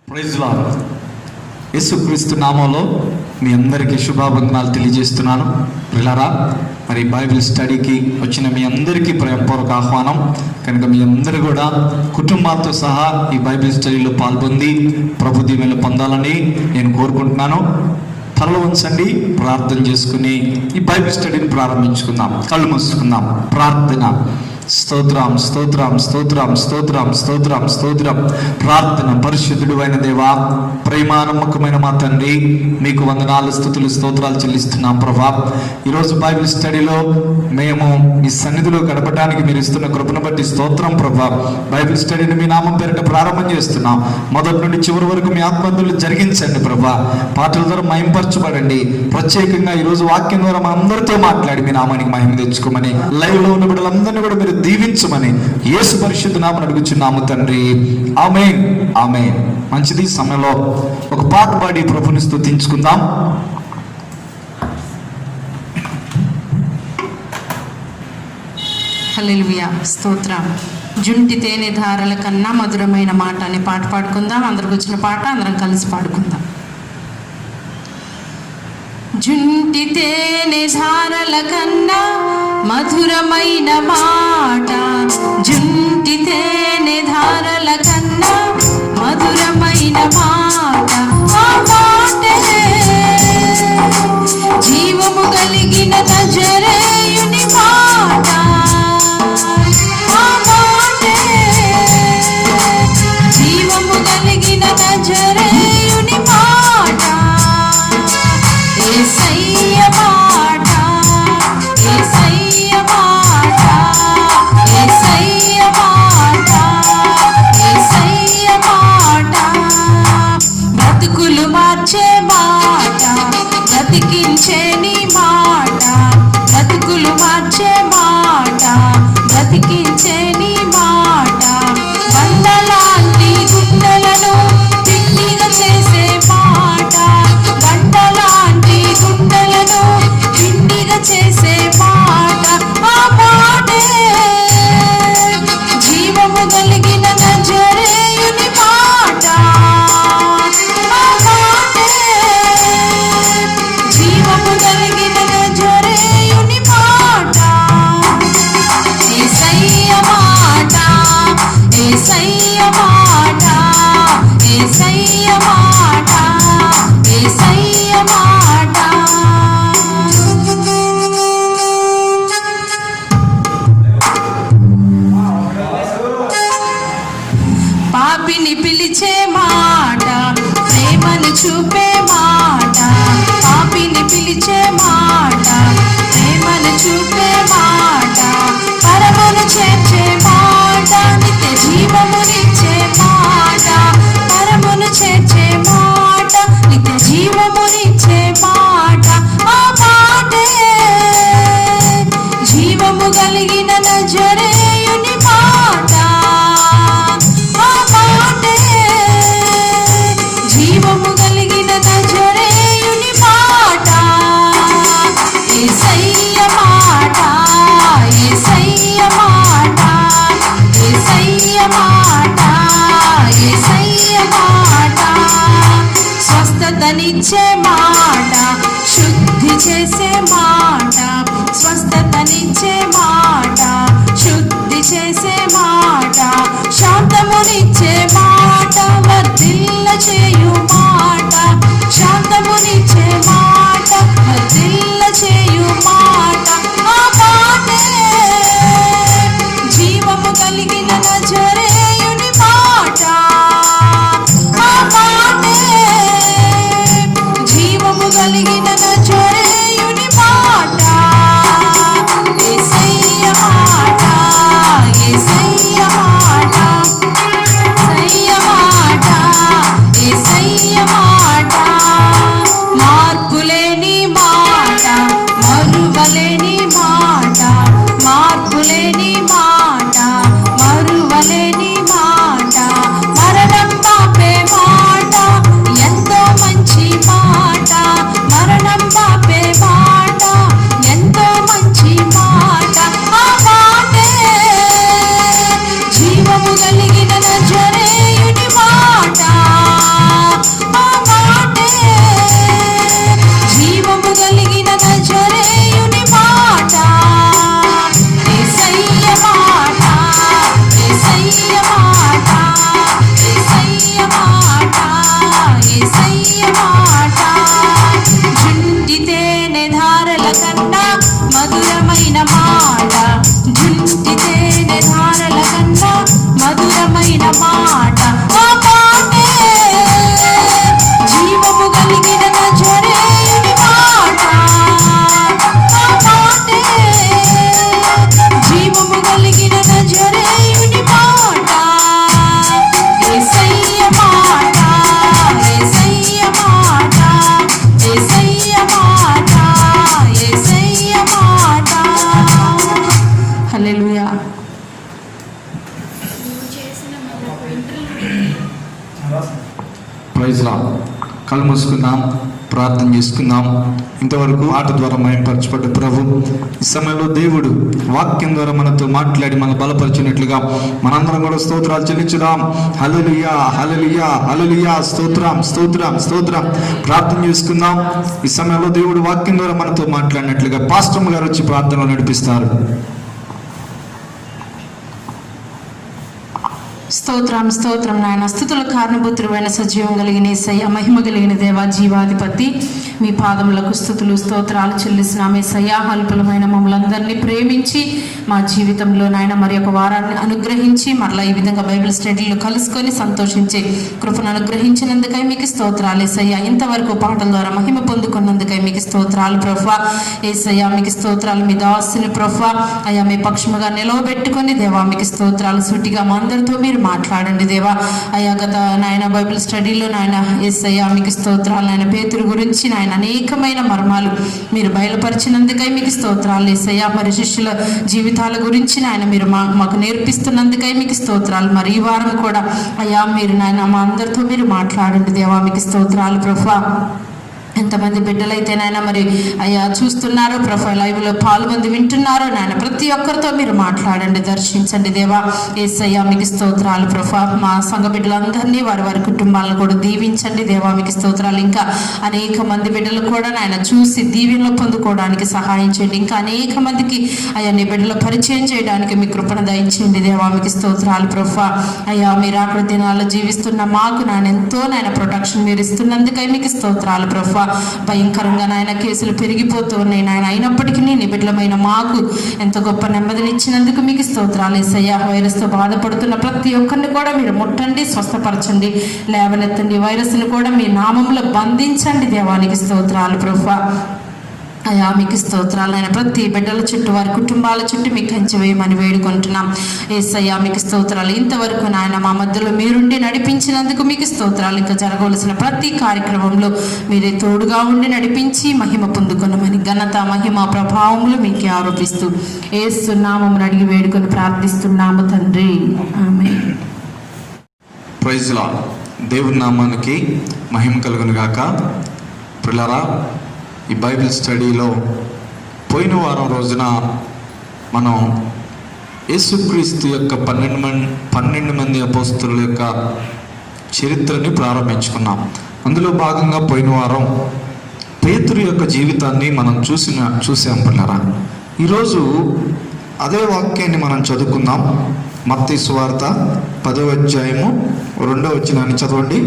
Praise lord. యేసుక్రీస్తు నామంలో మీ అందరికీ శుభావందనాలు తెలియజేస్తున్నాను. ప్రియులారా, మరి బైబిల్ స్టడీకి వచ్చిన మీ అందరికీ ప్రేమపూర్వక ఆహ్వానం. కనుక మీ అందరూ కూడా కుటుంబాలతో సహా ఈ బైబిల్ స్టడీలో పాల్గొంది ప్రభు దీవెనలు పొందాలని నేను కోరుకుంటున్నాను. తలలో ఉంచండి, ప్రార్థన చేసుకుని ఈ బైబిల్ స్టడీని ప్రారంభించుకుందాం. కళ్ళు మూసుకుందాం. ప్రార్థన. స్తోత్రం స్తోత్రం స్తోత్రం స్తోత్రం స్తోత్రం స్తోత్రం. ప్రార్థన. పరిశుద్ధుడు అయిన దేవా, ప్రేమ నమ్మకమైన మా తండ్రి, మీకు వందనాలు, స్తుతులు, స్తోత్రాలు చెల్లిస్తున్నాం ప్రభా. ఈరోజు బైబిల్ స్టడీలో మేము మీ సన్నిధిలో గడపడానికి మీరు ఇస్తున్న కృపను బట్టి స్తోత్రం ప్రభా. బైబిల్ స్టడీని మీ నామం పేరిట ప్రారంభం చేస్తున్నాం. మొదటి నుండి చివరి వరకు మీ ఆత్మధులు జరిగించండి ప్రభా. పాటల ద్వారా మహింపరచబడండి. ప్రత్యేకంగా ఈరోజు వాక్యం ద్వారా మా అందరితో మాట్లాడి మీ నామానికి మహిమ తెచ్చుకోమని, లైవ్లో ఉన్న బిడ్డలందరినీ కూడా మీరు దీవించమని యేసు పరిశుద్ధ నామమున అడుగుచున్నాము తండ్రి. ఆమేన్, ఆమేన్. మంచిది. సమయంలో ఒక పాట పాడి ప్రభుని స్తుతించుకుందాం. హల్లెలూయా, స్తోత్రం. జుంటి తేనె ధారల కన్నా మధురమైన మాట అనే పాట పాడుకుందాం. అందరికి వచ్చిన పాట అందరం కలిసి పాడుకుందాం. జుంటి తేనె ధారల కన్నా మధురమైన మాట, జుంటి తేనె ధారల కన్నా మధురమైన మాట, ఆ మాటే జీవము కలిగిన నజరేయుని మాట, ఆ మాటే జీవము కలిగిన నజరేయుని మాట, యేసయ్య మాట, యేసయ్య మాట, యేసయ్య మాట, యేసయ్య మాట, బ్రతుకులు మార్చే మాట, బ్రతికించే నీ మాట, బ్రతుకులు మార్చే మాట, బ్రతికించే నీ మాట, బండలాంటి గుండెలను పిండిగా చేసే మాట, బండలాంటి గుండెలను పిండిగా చేసే మాట, ఆ మాటే జీవము కలిగిన నజరేయుని మాట, ఆ మాటే జీవము కలిగిన నజరేయుని మాట, యేసయ్య మాట, యేసయ్య మాట, యేసయ్య మాట, యేసయ్య మాట. పాపిని పిలిచే మాట, ప్రేమను చూపే మాట, పాపిని పిలిచే మాట, ప్రేమను చూపే మాట, పరమును చేర్చే మాట, నిత్య జీవమునిచ్చే మాట, పరమును చేర్చే మాట, నిత్య జీవమునిచ్చే మాట, ఆ మాటే జీవము కలిగిన నజరేయుని మాట, ఆ మాటే జీవము కలిగిన నజరేయుని మాట, యేసయ్య మాట, యేసయ్య మాట, యేసయ్య మాట, యేసయ్య మాట, స్వస్థతనిచ్చే మాట, శుద్ధి చేసే మాట, స్వస్థతనిచ్చే మాట, శుద్ధి చేసే మాట, శాంతమునిచ్చే మాట, వర్ధిల్ల చేయు మాట, శాంతమునిచ్చే మాట, వర్ధిల్ల చేయు మాట, ఆ మాటే జీవము కలిగిన నజరేయుని మాట, ఆ మాటే జీవము కలిగిన నజరేయుని మాట, యేసయ్య మాట, యేసయ్య కళ్ళు మూసుకుందాం, ప్రార్థన చేసుకుందాం. ఇంతవరకు ఆట ద్వారా మయంపరచబడ్డ ప్రభు ఈ సమయంలో దేవుడు వాక్యం ద్వారా మనతో మాట్లాడి మన బలపరిచినట్లుగా మనందరం కూడా స్తోత్రాలు చెల్లించుదాం. హల్లెలూయా, హల్లెలూయా, హల్లెలూయా, స్తోత్రం, స్తోత్రం, స్తోత్రం. ప్రార్థన చేసుకుందాం. ఈ సమయంలో దేవుడు వాక్యం ద్వారా మనతో మాట్లాడినట్లుగా పాస్టర్ గారు వచ్చి ప్రార్థనలో నడిపిస్తారు. స్తోత్రం, స్తోత్రం నాయన. స్తుతుల కారణభూతుడైన సజీవం కలిగిన యేసయ్య, మహిమ కలిగిన దేవా, జీవాధిపతి, మీ పాదములకు స్తుతులు స్తోత్రాలు చెల్లిస్తున్నాం యేసయ్య. అల్పులమైన మమ్మల్ని అందరినీ ప్రేమించి మా జీవితంలో నాయన మరి ఒక వారాన్ని అనుగ్రహించి మరలా ఈ విధంగా బైబిల్ స్టడీలో కలుసుకొని సంతోషించే కృపను అనుగ్రహించినందుకై మీకు స్తోత్రాలు యేసయ్య. ఇంతవరకు పాటల ద్వారా మహిమ పొందుకున్నందుకై మీకు స్తోత్రాలు ప్రభువా. యేసయ్య మీకు స్తోత్రాలు. మీ దాసుని ప్రభువా అయ్యా మీ పక్షముగా నిలవబెట్టుకొని దేవా మీకు స్తోత్రాలు. సూటిగా మా అందరితో మీరు మాట్లాడండి దేవా. అయ్యా గత నాయన బైబిల్ స్టడీలో నాయన యేసయ్య మీకు స్తోత్రాలు. నాయన పేతురు గురించి నాయన అనేకమైన మర్మాలు మీరు బయలుపరిచినందుకై మీకు స్తోత్రాలు యేసయ్య. మరి శిష్యుల జీవితాల గురించి నాయన మీరు మాకు నేర్పిస్తున్నందుకై మీకు స్తోత్రాలు. మరి ఈ వారం కూడా అయ్యా మీరు నాయన మా అందరితో మీరు మాట్లాడండి దేవా మీకు స్తోత్రాలు ప్రభువా. ఎంతమంది బిడ్డలైతే నాయన మరి అయ్యా చూస్తున్నారో ప్రొఫైల్ లైవ్లో పాల్గొంది వింటున్నారో నాయన ప్రతి ఒక్కరితో మీరు మాట్లాడండి, దర్శించండి దేవా. యేసయ్య మీకు స్తోత్రాలు ప్రభా. మా సంఘ బిడ్డలందరినీ వారి వారి కుటుంబాలను కూడా దీవించండి దేవా మీకు స్తోత్రాలు. ఇంకా అనేక మంది బిడ్డలు కూడా నాయన చూసి దీవెనలు పొందుకోవడానికి సహాయం చేయండి. ఇంకా అనేక మందికి అయ్యా నీ బిడ్డలు పరిచయం చేయడానికి మీ కృపను దయచేయండి దేవా మీకు స్తోత్రాలు ప్రభా. అయ్యా మీరు అక్కడ దినాల్లో జీవిస్తున్న మాకు నాయన ఎంతో నాయన ప్రొటెక్షన్ మీరు ఇస్తున్నందుకై మీకు స్తోత్రాలు ప్రభా. భయంకరంగా నాయన కేసులు పెరిగిపోతూ ఉన్నాయి నాయన, అయినప్పటికీ నీ బిడ్డలమైన మాకు ఎంత గొప్ప నెమ్మదిని ఇచ్చినందుకు మీకు స్తోత్రాలు యేసయ్య. వైరస్తో బాధపడుతున్న ప్రతి ఒక్కరిని కూడా మీరు ముట్టండి, స్వస్థపరచండి, లేవనెత్తండి. వైరస్ని కూడా మీ నామంలో బంధించండి దేవానికి స్తోత్రాలు ప్రభువా. అయ్యా మీకు స్తోత్రాలు. ఆయన ప్రతి బిడ్డల చుట్టూ వారి కుటుంబాల చుట్టూ మీకు కంచె వేయమని వేడుకుంటున్నాం యేసయ్య మీకు స్తోత్రాలు. ఇంతవరకు నాయన మా మధ్యలో మీరుండి నడిపించినందుకు మీకు స్తోత్రాలు. ఇంకా జరగవలసిన ప్రతి కార్యక్రమంలో మీరే తోడుగా ఉండి నడిపించి మహిమ పొందుకున్నామని ఘనత మహిమ ప్రభావములు మీకే ఆరోపిస్తూ యేసు నామమున అడిగి వేడుకొని ప్రార్థిస్తున్నాము తండ్రి, ఆమేన్. Praise lord. దేవుని నామానికి మహిమ కలుగును గాక. ప్రియులారా, ఈ బైబిల్ స్టడీలో పోయిన వారం రోజున మనం యేసుక్రీస్తు యొక్క 12 మంది అపోస్తలుల యొక్క చరిత్రని ప్రారంభించుకున్నాం. అందులో భాగంగా పోయిన వారం పేతురు యొక్క జీవితాన్ని మనం చూసాం పిల్లరా. ఈరోజు అదే వాక్యాన్ని మనం చదువుకుందాం. మత్తయి సువార్త 10వ అధ్యాయము 2వ వచనాన్ని చదవండి.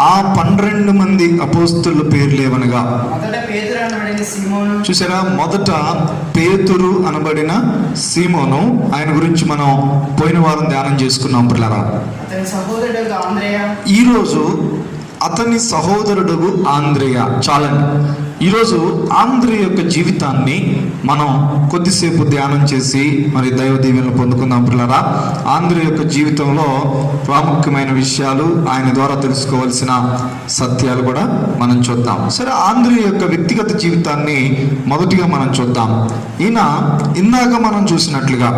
ఆ 12 మంది అపోస్తలుల పేర్లు ఏమనగా, చూసారా, మొదట పేతురు అనబడిన సీమోను, ఆయన గురించి మనం పోయిన వారం ధ్యానం చేసుకున్నాం పిల్లరా. ఈరోజు అతని సహోదరుడు ఆంద్రేయ. చాలండి. ఈరోజు ఆంద్రేయ యొక్క జీవితాన్ని మనం కొద్దిసేపు ధ్యానం చేసి మరి దైవ దీవెనలు పొందుకుందాం పిల్లరా. ఆంద్రేయ యొక్క జీవితంలో ప్రాముఖ్యమైన విషయాలు, ఆయన ద్వారా తెలుసుకోవాల్సిన సత్యాలు కూడా మనం చూద్దాం. సరే, ఆంద్రేయ యొక్క వ్యక్తిగత జీవితాన్ని మొదటిగా మనం చూద్దాం. ఈయన ఇందాక మనం చూసినట్లుగా,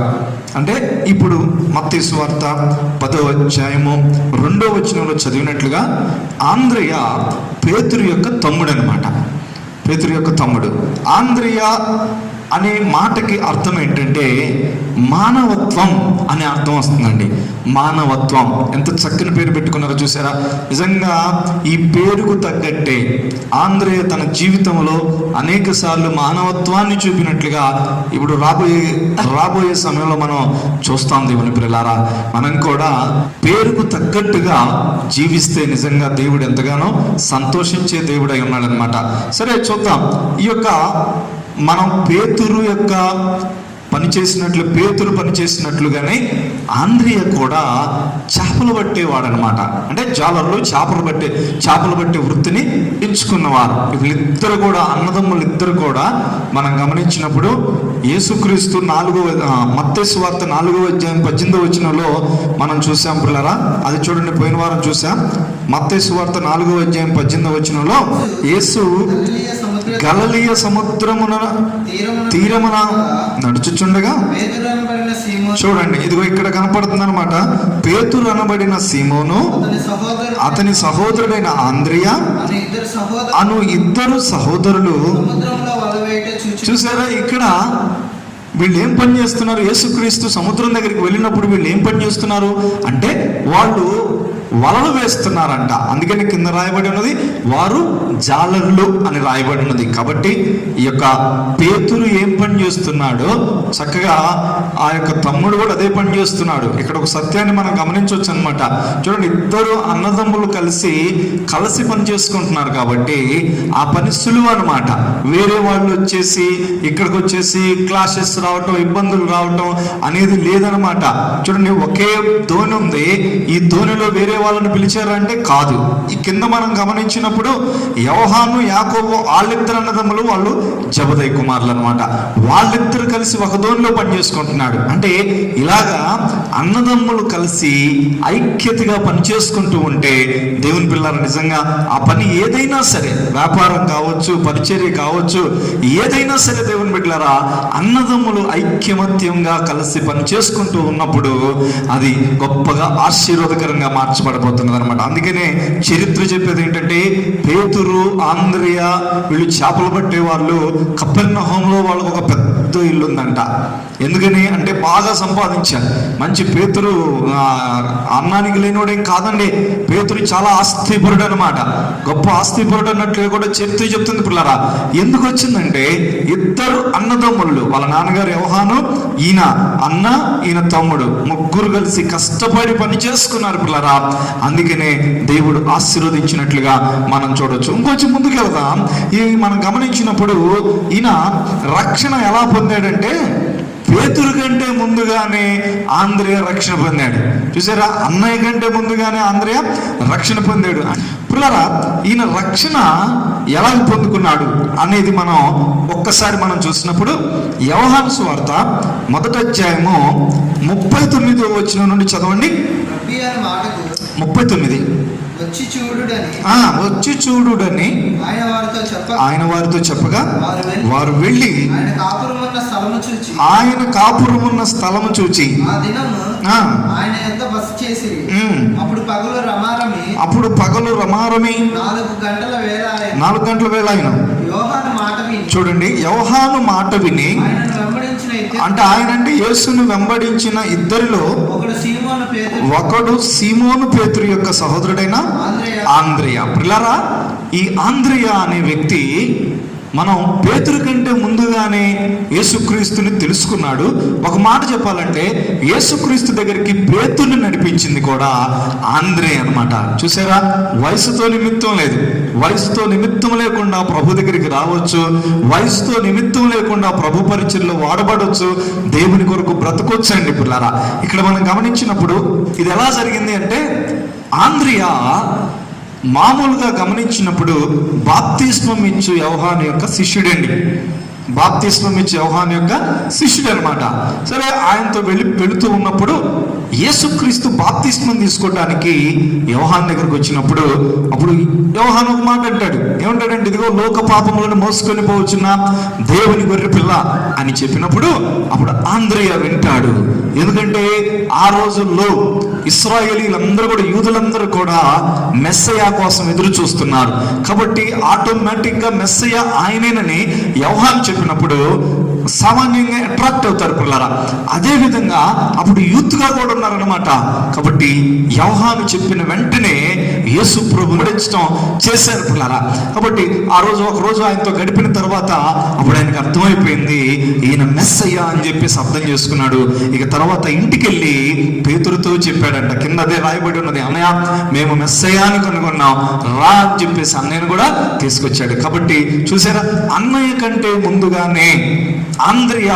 అంటే ఇప్పుడు మత్తయి సువార్త 10వ అధ్యాయము 2వ వచనంలో చదివినట్లుగా ఆంద్రేయ పేతురు యొక్క తమ్ముడు అనమాట. పేతురు యొక్క తమ్ముడు. ఆంద్రేయ అనే మాటకి అర్థం ఏంటంటే మానవత్వం అనే అర్థం వస్తుందండి. మానవత్వం. ఎంత చక్కని పేరు పెట్టుకున్నారో చూసారా. నిజంగా ఈ పేరుకు తగ్గట్టే ఆంద్రేయ తన జీవితంలో అనేక సార్లు మానవత్వాన్ని చూపినట్లుగా ఇప్పుడు రాబోయే సమయంలో మనం చూస్తాం. దేవుని పిల్లలారా, మనం కూడా పేరుకు తగ్గట్టుగా జీవిస్తే నిజంగా దేవుడు ఎంతగానో సంతోషించే దేవుడై ఉన్నాడనమాట. సరే, చూద్దాం. ఈ యొక్క మనం పేతురు యొక్క పేతురు పనిచేసినట్లుగానే ఆంద్రేయ కూడా చేపలు పట్టేవాడనమాట. అంటే జాలర్లు చేపలు పట్టే వృత్తిని ఎంచుకున్నవారు. వీళ్ళిద్దరు కూడా, అన్నదమ్ములు ఇద్దరు కూడా మనం గమనించినప్పుడు యేసుక్రీస్తు మత్తయి సువార్త 4వ అధ్యాయం 18వ వచనంలో మనం చూసాం పిల్లరా. అది చూడండి, పోయిన వారం చూసాం. మత్తయి సువార్త 4వ అధ్యాయం 18వ వచనంలో యేసు గలిలయ సముద్రమున తీరమున నడుచుచుండగా చూడండి, ఇదిగో ఇక్కడ కనపడుతుంది అనమాట. పేతురు అనబడిన సీమోను, అతని సహోదరుడైన ఆంద్రియ అను ఇద్దరు సహోదరులు. చూసారా, ఇక్కడ వీళ్ళు ఏం పని చేస్తున్నారు? యేసుక్రీస్తు సముద్రం దగ్గరికి వెళ్ళినప్పుడు వీళ్ళు ఏం పని చేస్తున్నారు అంటే వాళ్ళు వలలు వేస్తున్నారంట. అందుకని కింద రాయబడి ఉన్నది వారు జాలర్లు అని రాయబడి ఉన్నది. కాబట్టి ఈ యొక్క పేతురు ఏం పని చేస్తున్నాడో చక్కగా ఆ యొక్క తమ్ముడు కూడా అదే పని చేస్తున్నాడు. ఇక్కడ ఒక సత్యాన్ని మనం గమనించవచ్చు అనమాట. చూడండి, ఇద్దరు అన్నదమ్ములు కలిసి పని చేసుకుంటున్నారు కాబట్టి ఆ పని సులువు అనమాట. వేరే వాళ్ళు వచ్చేసి ఇక్కడికి వచ్చేసి క్లాసెస్ రావటం, ఇబ్బందులు రావటం అనేది లేదనమాట. చూడండి, ఒకే ధోని ఉంది, ఈ ధోనిలో వేరే వాళ్ళని పిలిచారంటే కాదు. ఈ కింద మనం గమనించినప్పుడు యోహాను, యాకోబు వాళ్ళిద్దరు అన్నదమ్ములు, వాళ్ళు జబదయి కుమారులు అనమాట. వాళ్ళిద్దరు కలిసి ఒక ధోనిలో పనిచేసుకుంటున్నాడు. అంటే ఇలాగా అన్నదమ్ములు కలిసి ఐక్యతగా పనిచేసుకుంటూ ఉంటే దేవుని పిల్లలు నిజంగా ఆ పని ఏదైనా సరే, వ్యాపారం కావచ్చు, పరిచర్య కావచ్చు, ఏదైనా సరే దేవుని బిడ్డలారా అన్నదమ్ములు ఐక్యమత్యంగా కలిసి పని చేసుకుంటూ ఉన్నప్పుడు అది గొప్పగా ఆశీర్వాదకరంగా మార్చబడిపోతున్నది అనమాట. అందుకనే చరిత్ర చెప్పేది ఏంటంటే పేతురు, ఆంద్రియ వీళ్ళు చేపలు పట్టే వాళ్ళు కపెర్నహూములో వాళ్ళకు ఒక పెద్ద ఇల్లు ఉందంట. ఎందుకని అంటే బాగా సంపాదించారు. మంచి పేతురు అన్నానికి లేనివాడేం కాదండి. పేతురు చాలా ఆస్తిపరుడు అనమాట. గొప్ప ఆస్తిపరుడు అన్నట్లుగా కూడా చరిత్ర చెప్తుంది పిల్లరా. ఎందుకు వచ్చిందంటే ఇద్దరు అన్నదమ్ముళ్ళు, వాళ్ళ నాన్నగారు యోహాను, ఈయన అన్న, ఈయన తమ్ముడు, ముగ్గురు కలిసి కష్టపడి పని చేసుకున్నారు పిల్లరా. అందుకనే దేవుడు ఆశీర్వదించినట్లుగా మనం చూడొచ్చు. ఇంకొంచెం ముందుకు వెళ్దాం. మనం గమనించినప్పుడు ఈయన రక్షణ ఎలా పొందాడంటే పేతురు కంటే ముందుగానే ఆంద్రియ రక్షణ పొందాడు. చూసారా, అన్నయ్య కంటే ముందుగానే ఆంద్రియ రక్షణ పొందాడు. పిల్లరా, ఈయన రక్షణ ఎలా పొందుకున్నాడు అనేది మనం ఒక్కసారి మనం చూసినప్పుడు యోహాను సువార్త 1వ అధ్యాయము 39వ వచనం నుండి చదవండి. 39. వచ్చి చూడుడని ఆయన వారితో చెప్పగా వారు వెళ్ళి ఆయన కాపురమున్న స్థలము చూచి అప్పుడు పగలు రమారమి 4 గంటల వేళ ఆయన. చూడండి, యోహాను మాట విని అంటే ఆయన అంటే యేసును వెంబడించిన ఇద్దరిలో ఒకడు సీమోను పేతురు యొక్క సహోదరుడైన ఆంద్రియ. పిల్లరా, ఈ ఆంద్రియ అనే వ్యక్తి మనం పేతురు కంటే ముందుగానే యేసుక్రీస్తుని తెలుసుకున్నాడు. ఒక మాట చెప్పాలంటే యేసుక్రీస్తు దగ్గరికి పేతురుని నడిపించింది కూడా ఆంద్రియ అన్నమాట. చూసారా, వయసుతో నిమిత్తం లేదు. వయసుతో నిమిత్తం లేకుండా ప్రభు దగ్గరికి రావచ్చు, వయసుతో నిమిత్తం లేకుండా ప్రభు పరిచర్యలో వాడబడవచ్చు, దేవుని కొరకు బ్రతకొచ్చు అండి పిల్లారా. ఇక్కడ మనం గమనించినప్పుడు ఇది ఎలా జరిగింది అంటే ఆంద్రియ మామూలుగా గమనించినప్పుడు బాప్తిస్మం ఇచ్చు యోహాను యొక్క శిష్యుడండి. బాప్తిస్మం ఇచ్చే యోహాను యొక్క శిష్యుడు అనమాట. సరే, ఆయనతో వెళుతూ ఉన్నప్పుడు యేసుక్రీస్తు బాప్తిస్మం తీసుకోవడానికి యోహాను దగ్గరకు వచ్చినప్పుడు అప్పుడు యోహాను ఒక మాట అంటాడు. ఏమంటాడంటే, ఇదిగో లోక పాపములను మోసుకొని పోవచ్చున్న దేవుని గొర్రె పిల్ల అని చెప్పినప్పుడు అప్పుడు ఆంద్రియ వింటాడు. ఎందుకంటే ఆ రోజుల్లో ఇశ్రాయేలీలందరూ కూడా, యూదులందరూ కూడా మెస్సయా కోసం ఎదురు చూస్తున్నారు. కాబట్టి ఆటోమేటిక్గా మెస్సయా ఆయనేనని యోహాను చెప్పినప్పుడు సామాన్యంగా అట్రాక్ట్ అవుతారు పిల్లరా. అదే విధంగా అప్పుడు యూత్గా కూడా ఉన్నారనమాట. కాబట్టి యోహాను చెప్పిన వెంటనే యేసు ప్రభువుని వెంబడించడం చేశారు పిల్లరా. కాబట్టి ఆ రోజు ఒక రోజు ఆయనతో గడిపిన తర్వాత అప్పుడు ఆయనకు అర్థమైపోయింది ఈయన మెస్సయ్య అని చెప్పేసి అర్థం చేసుకున్నాడు. ఇక తర్వాత ఇంటికి వెళ్ళి పేతురుతో చెప్పాడంట. కింద అదే రాయబడి ఉన్నది, అన్నయ్య మేము మెస్సయ్యాని కనుగొన్నాం రా అని చెప్పేసి అన్నయ్యను కూడా తీసుకొచ్చాడు. కాబట్టి చూసారా, అన్నయ్య కంటే ముందుగానే ఆంద్రియ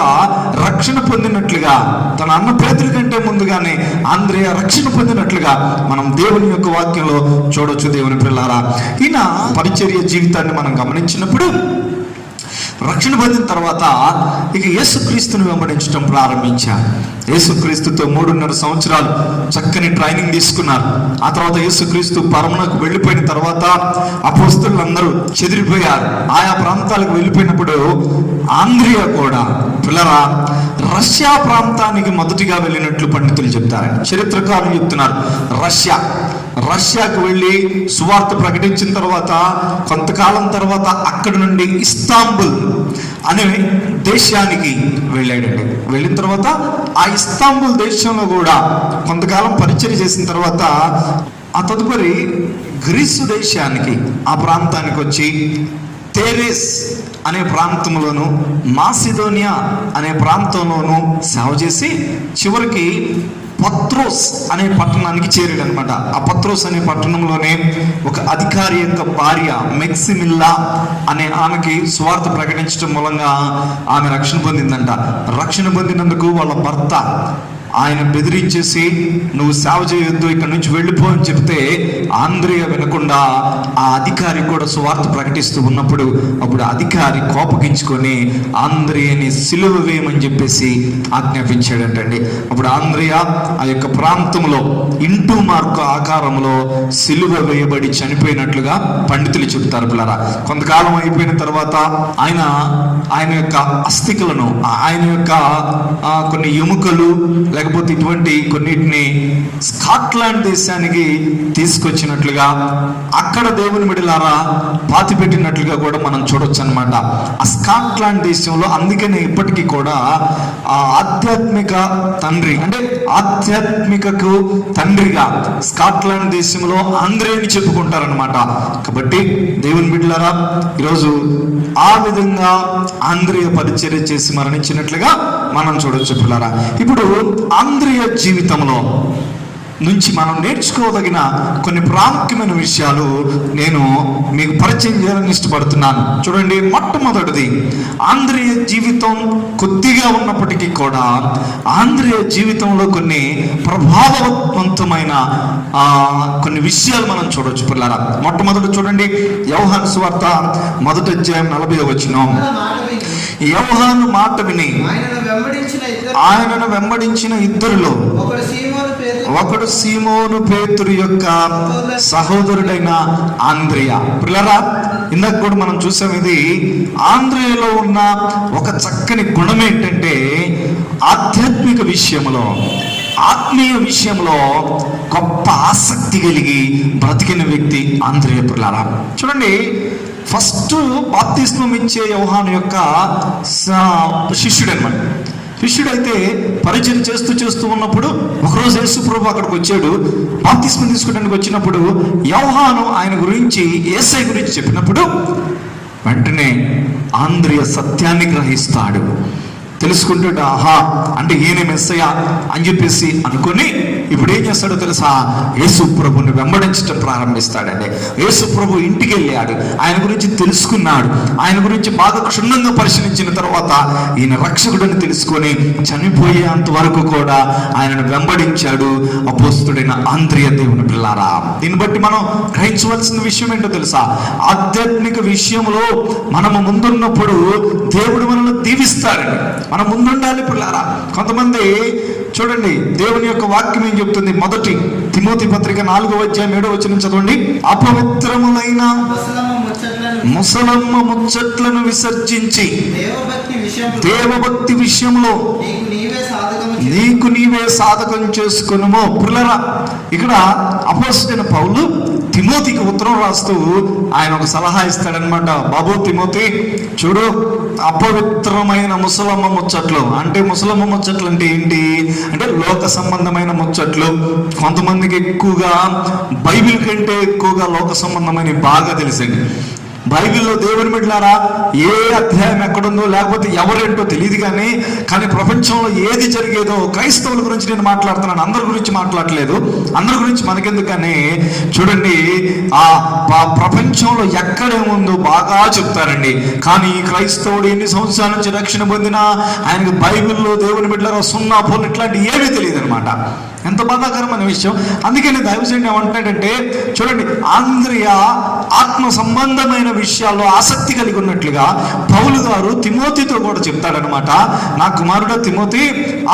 రక్షణ పొందినట్లుగా, తన అన్న పేతురు కంటే ముందుగానే ఆంద్రియ రక్షణ పొందినట్లుగా మనం దేవుని యొక్క వాక్యంలో చూడొచ్చు. దేవుని పిల్లారా, ఈయన పరిచర్య జీవితాన్ని మనం గమనించినప్పుడు రక్షణ పొందిన తర్వాత ఇక యేసుక్రీస్తుని వెంబడించడం ప్రారంభించారు. యేసుక్రీస్తుతో 3.5 సంవత్సరాలు చక్కని ట్రైనింగ్ తీసుకున్నారు. ఆ తర్వాత యేసుక్రీస్తు పరమునకు వెళ్ళిపోయిన తర్వాత అపోస్తలులందరూ చెదిరిపోయారు. ఆయా ప్రాంతాలకు వెళ్ళిపోయినప్పుడు ఆంద్రియా కూడా పిల్లరా రష్యా ప్రాంతానికి మొదటిగా వెళ్ళినట్లు పండితులు చెప్తారండి, చరిత్రకారులు చెప్తున్నారు. రష్యాకు వెళ్ళి సువార్త ప్రకటించిన తర్వాత కొంతకాలం తర్వాత అక్కడి నుండి ఇస్తాంబుల్ అనే దేశానికి వెళ్ళాడండి. వెళ్ళిన తర్వాత ఆ ఇస్తాంబుల్ దేశంలో కూడా కొంతకాలం పరిచయం చేసిన తర్వాత ఆ తదుపరి గ్రీసు దేశానికి ఆ ప్రాంతానికి వచ్చి తెరేస్ అనే ప్రాంతంలోను మాసిదోనియా అనే ప్రాంతంలోను సేవ చేసి చివరికి పత్రోస్ అనే పట్టణానికి చేరాడు అనమాట. ఆ పత్రోస్ అనే పట్టణంలోనే ఒక అధికారి యొక్క భార్య మెక్సిమిల్లా అనే ఆమెకి స్వార్థ ప్రకటించడం మూలంగా ఆమె రక్షణ పొందిందంట. రక్షణ పొందినందుకు వాళ్ళ భర్త ఆయన బెదిరించేసి నువ్వు సేవ చేయొద్దు, ఇక్కడ నుంచి వెళ్ళిపో అని చెప్తే ఆంద్రియా వినకుండా ఆ అధికారి కూడా సువార్త ప్రకటిస్తూ ఉన్నప్పుడు అప్పుడు అధికారి కోపగించుకొని ఆంద్రియని సిలువ వేయమని చెప్పేసి ఆజ్ఞాపించాడంటండి. అప్పుడు ఆంద్రియా ఆ యొక్క ప్రాంతంలో ఇంటూ మార్కు ఆకారంలో సిలువ వేయబడి చనిపోయినట్లుగా పండితులు చెప్తారు పిల్లరా. కొంతకాలం అయిపోయిన తర్వాత ఆయన యొక్క అస్థికలను, ఆయన యొక్క కొన్ని ఎముకలు లేకపోతే ఇటువంటి కొన్నిటిని స్కాట్లాండ్ దేశానికి తీసుకొచ్చినట్లుగా అక్కడ దేవుని బిడ్డలారా పాతి పెట్టినట్లుగా కూడా మనం చూడొచ్చు అనమాట. ఆ స్కాట్లాండ్ దేశంలో అందుకనే ఇప్పటికీ కూడా ఆ ఆధ్యాత్మిక తండ్రి అంటే ఆధ్యాత్మికకు తండ్రిగా స్కాట్లాండ్ దేశంలో ఆంద్రేని చెప్పుకుంటారనమాట. కాబట్టి దేవుని బిడ్డలారా ఈరోజు ఆ విధంగా ఆంద్రియ పరిచర్య చేసి మరణించినట్లుగా మనం చూడొచ్చు పిల్లరా. ఇప్పుడు ఆంద్రియ జీవితంలో నుంచి మనం నేర్చుకోదగిన కొన్ని ప్రాముఖ్యమైన విషయాలు నేను మీకు పరిచయం చేయాలని ఇష్టపడుతున్నాను. చూడండి, మొట్టమొదటిది ఆంద్రియ జీవితం కొద్దిగా ఉన్నప్పటికీ కూడా ఆంద్రియ జీవితంలో కొన్ని ప్రభావవంతమైన కొన్ని విషయాలు మనం చూడవచ్చు పిల్లరా. మొట్టమొదటి చూడండి, యోహాను సువార్త 1వ అధ్యాయం 40వ వచనం. యోహాను మాట విని ఆయనను వెంబడించిన ఇద్దరిలో ఒకడు సీమోను పేతురు యొక్క సహోదరుడైన ఆంద్రియా. పిల్లరా, ఇందాక కూడా మనం చూసాం, ఇది ఆంద్రియలో ఉన్న ఒక చక్కని గుణం ఏంటంటే ఆధ్యాత్మిక విషయంలో, ఆత్మీయ విషయంలో గొప్ప ఆసక్తి కలిగి బ్రతికిన వ్యక్తి ఆంద్రియ. పిల్లరా చూడండి, ఫస్ట్ బాప్తిస్మం ఇచ్చే యోహాను యొక్క శిష్యుడు అనమాట. శిష్యుడైతే పరిచయం చేస్తూ ఉన్నప్పుడు ఒకరోజు యేసు ప్రభు అక్కడికి వచ్చాడు. బాప్తిస్మం తీసుకోవడానికి వచ్చినప్పుడు యోహాను ఆయన గురించి, యేసయ్య గురించి చెప్పినప్పుడు వెంటనే ఆంద్రియ సత్యాన్ని గ్రహిస్తాడు, తెలుసుకుంటాడు. ఆహా, అంటే ఈయన మెస్సయ్య అని చెప్పేసి అనుకొని ఇప్పుడు ఏం చేస్తాడో తెలుసా, యేసు ప్రభుని వెంబడించడం ప్రారంభిస్తాడండి. యేసు ప్రభు ఇంటికి వెళ్ళాడు, ఆయన గురించి తెలుసుకున్నాడు, ఆయన గురించి బాగా క్షుణ్ణంగా పరిశీలించిన తర్వాత ఈయన రక్షకుడని తెలుసుకొని చనిపోయేంత వరకు కూడా ఆయనను వెంబడించాడు అపోస్తుడైన ఆంద్రియ. దేవుని పిల్లారా, దీన్ని బట్టి మనం గ్రహించవలసిన విషయం ఏంటో తెలుసా, ఆధ్యాత్మిక విషయంలో మనము ముందున్నప్పుడు దేవుడు మనల్ని దీవిస్తాడండి. మనం ముందుండాలి పిల్లారా. కొంతమంది చూడండి, దేవుని యొక్క వాక్యం ఏం చెప్తుంది, 1 తిమోతి పత్రిక 4వ అధ్యాయం 7వ వచనం చదవండి. అపవిత్రములైన ముసలమ్మ ముచ్చట్లను విసర్జించి దేవభక్తి విషయంలో నీకు నీవే సాధకం చేసుకొనుము. పిల్లరా, ఇక్కడ అపోస్తలుడైన పౌలు తిమోతికి ఉత్తరం రాస్తూ ఆయన ఒక సలహా ఇస్తాడనమాట. బాబు తిమోతి, చూడు, అపవిత్రమైన ముసలమ్మ ముచ్చట్లు అంటే, ముసలమ్మ ముచ్చట్లు అంటే ఏంటి అంటే లోక సంబంధమైన ముచ్చట్లు. కొంతమందికి ఎక్కువగా బైబిల్ కంటే ఎక్కువగా లోక సంబంధమైన బాగా తెలిసండి. బైబిల్లో దేవుని బిడ్డలారా ఏ అధ్యాయం ఎక్కడుందో లేకపోతే ఎవరేంటో తెలియదు, కానీ ప్రపంచంలో ఏది జరిగేదో క్రైస్తవుల గురించి నేను మాట్లాడుతున్నాను, అందరి గురించి మాట్లాడలేదు. అందరి గురించి మనకెందుకు, కానీ చూడండి, ఆ ప్రపంచంలో ఎక్కడేముందో బాగా చెప్తారండి. కానీ క్రైస్తవుడు ఎన్ని సంవత్సరాల నుంచి రక్షణ పొందినా ఆయనకు బైబిల్లో దేవుని బిడ్డలో సున్నా పోలు ఇట్లాంటి ఏమీ తెలియదు అనమాట. ఎంత బాధాకరమైన విషయం. అందుకని దైవజనుడు ఏమంటున్నాడంటే, చూడండి, ఆంద్రియ ఆత్మ సంబంధమైన విషయాల్లో ఆసక్తి కలిగి ఉన్నట్లుగా పౌలు గారు తిమోతితో కూడా చెప్తాడనమాట. నా కుమారుడు తిమోతి,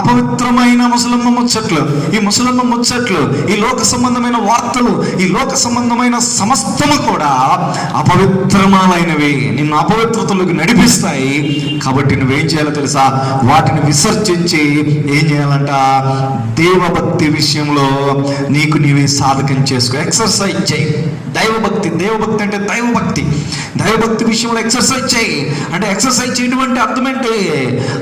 అపవిత్రమైన ముసలమ్మ ముచ్చట్లు, ఈ ముసలమ్మ ముచ్చట్లు, ఈ లోక సంబంధమైన వార్తలు, ఈ లోక సంబంధమైన సమస్తము కూడా అపవిత్రమైనవి, నిన్ను అపవిత్రతలకు నడిపిస్తాయి. కాబట్టి నువ్వేం చేయాలో తెలుసా? వాటిని విసర్జించి ఏం చేయాలంట? దేవభక్తి విషయంలో నీకు నీవే సాధకం చేసుకో, ఎక్సర్సైజ్ చేయి. దైవభక్తి అంటే దైవభక్తి విషయంలో ఎక్సర్సైజ్ చేయి. అంటే ఎక్సర్సైజ్ చేయడం అంటే అర్థం ఏంటి?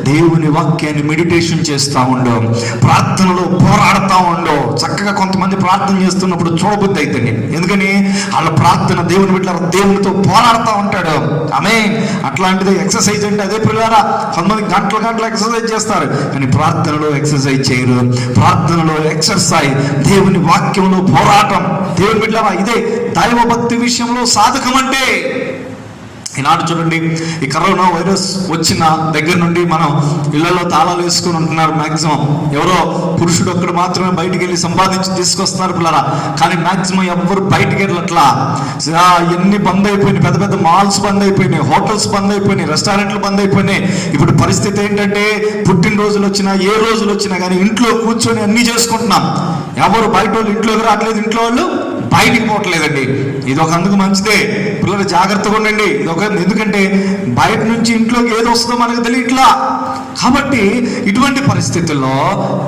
దేవుని వాక్యాన్ని మెడిటేషన్ చేస్తూ ఉండు, ప్రార్థనలో పోరాడుతూ ఉండు. చక్కగా కొంతమంది ప్రార్థన చేస్తున్నప్పుడు చూడబుద్ధి అవుతుంది. ఎందుకని? వాళ్ళ ప్రార్థన దేవుని బిడ్డ దేవునితో పోరాడుతూ ఉంటాడు. ఆమేన్. అట్లాంటిది ఎక్సర్సైజ్ అంటే అదే పిల్లారా. కొంతమంది గంటలు ఎక్సర్సైజ్ చేస్తారు, కానీ ప్రార్థనలో ఎక్సర్సైజ్ చేయరు. ప్రార్థనలో ఎక్సర్సైజ్, దేవుని వాక్యంలో పోరాటం. దేవుని బిడ్డలారా, ఇదే దైవభక్తి విషయంలో సాధకం అంటే. ఈనాడు చూడండి, ఈ కరోనా వైరస్ వచ్చిన దగ్గర నుండి మనం ఇళ్లలో తాళాలు వేసుకుని ఉంటున్నారు. మ్యాక్సిమం ఎవరో పురుషుడు ఒక్కడు మాత్రమే బయటికి వెళ్ళి సంపాదించి తీసుకొస్తున్నారు పిల్లరా. కానీ మ్యాక్సిమం ఎవరు బయటికి వెళ్ళట్లా. ఎన్ని బంద్ అయిపోయినాయి, పెద్ద పెద్ద మాల్స్ బంద్ అయిపోయినాయి, హోటల్స్ బంద్ అయిపోయినాయి, రెస్టారెంట్లు బంద్ అయిపోయినాయి. ఇప్పుడు పరిస్థితి ఏంటంటే, పుట్టినరోజులు వచ్చినా ఏ రోజులు వచ్చినా కానీ ఇంట్లో కూర్చొని అన్ని చేసుకుంటున్నాం. ఎవరు బయట వాళ్ళు ఇంట్లోకి రావట్లేదు, ఇంట్లో వాళ్ళు బయటికి పోవట్లేదండి. ఇది ఒక అందుకు మంచిదే. పిల్లలు జాగ్రత్తగా ఉండండి. ఇది ఒక, ఎందుకంటే బయట నుంచి ఇంట్లోకి ఏది వస్తుందో మనకు తెలియట్లా. కాబట్టి ఇటువంటి పరిస్థితుల్లో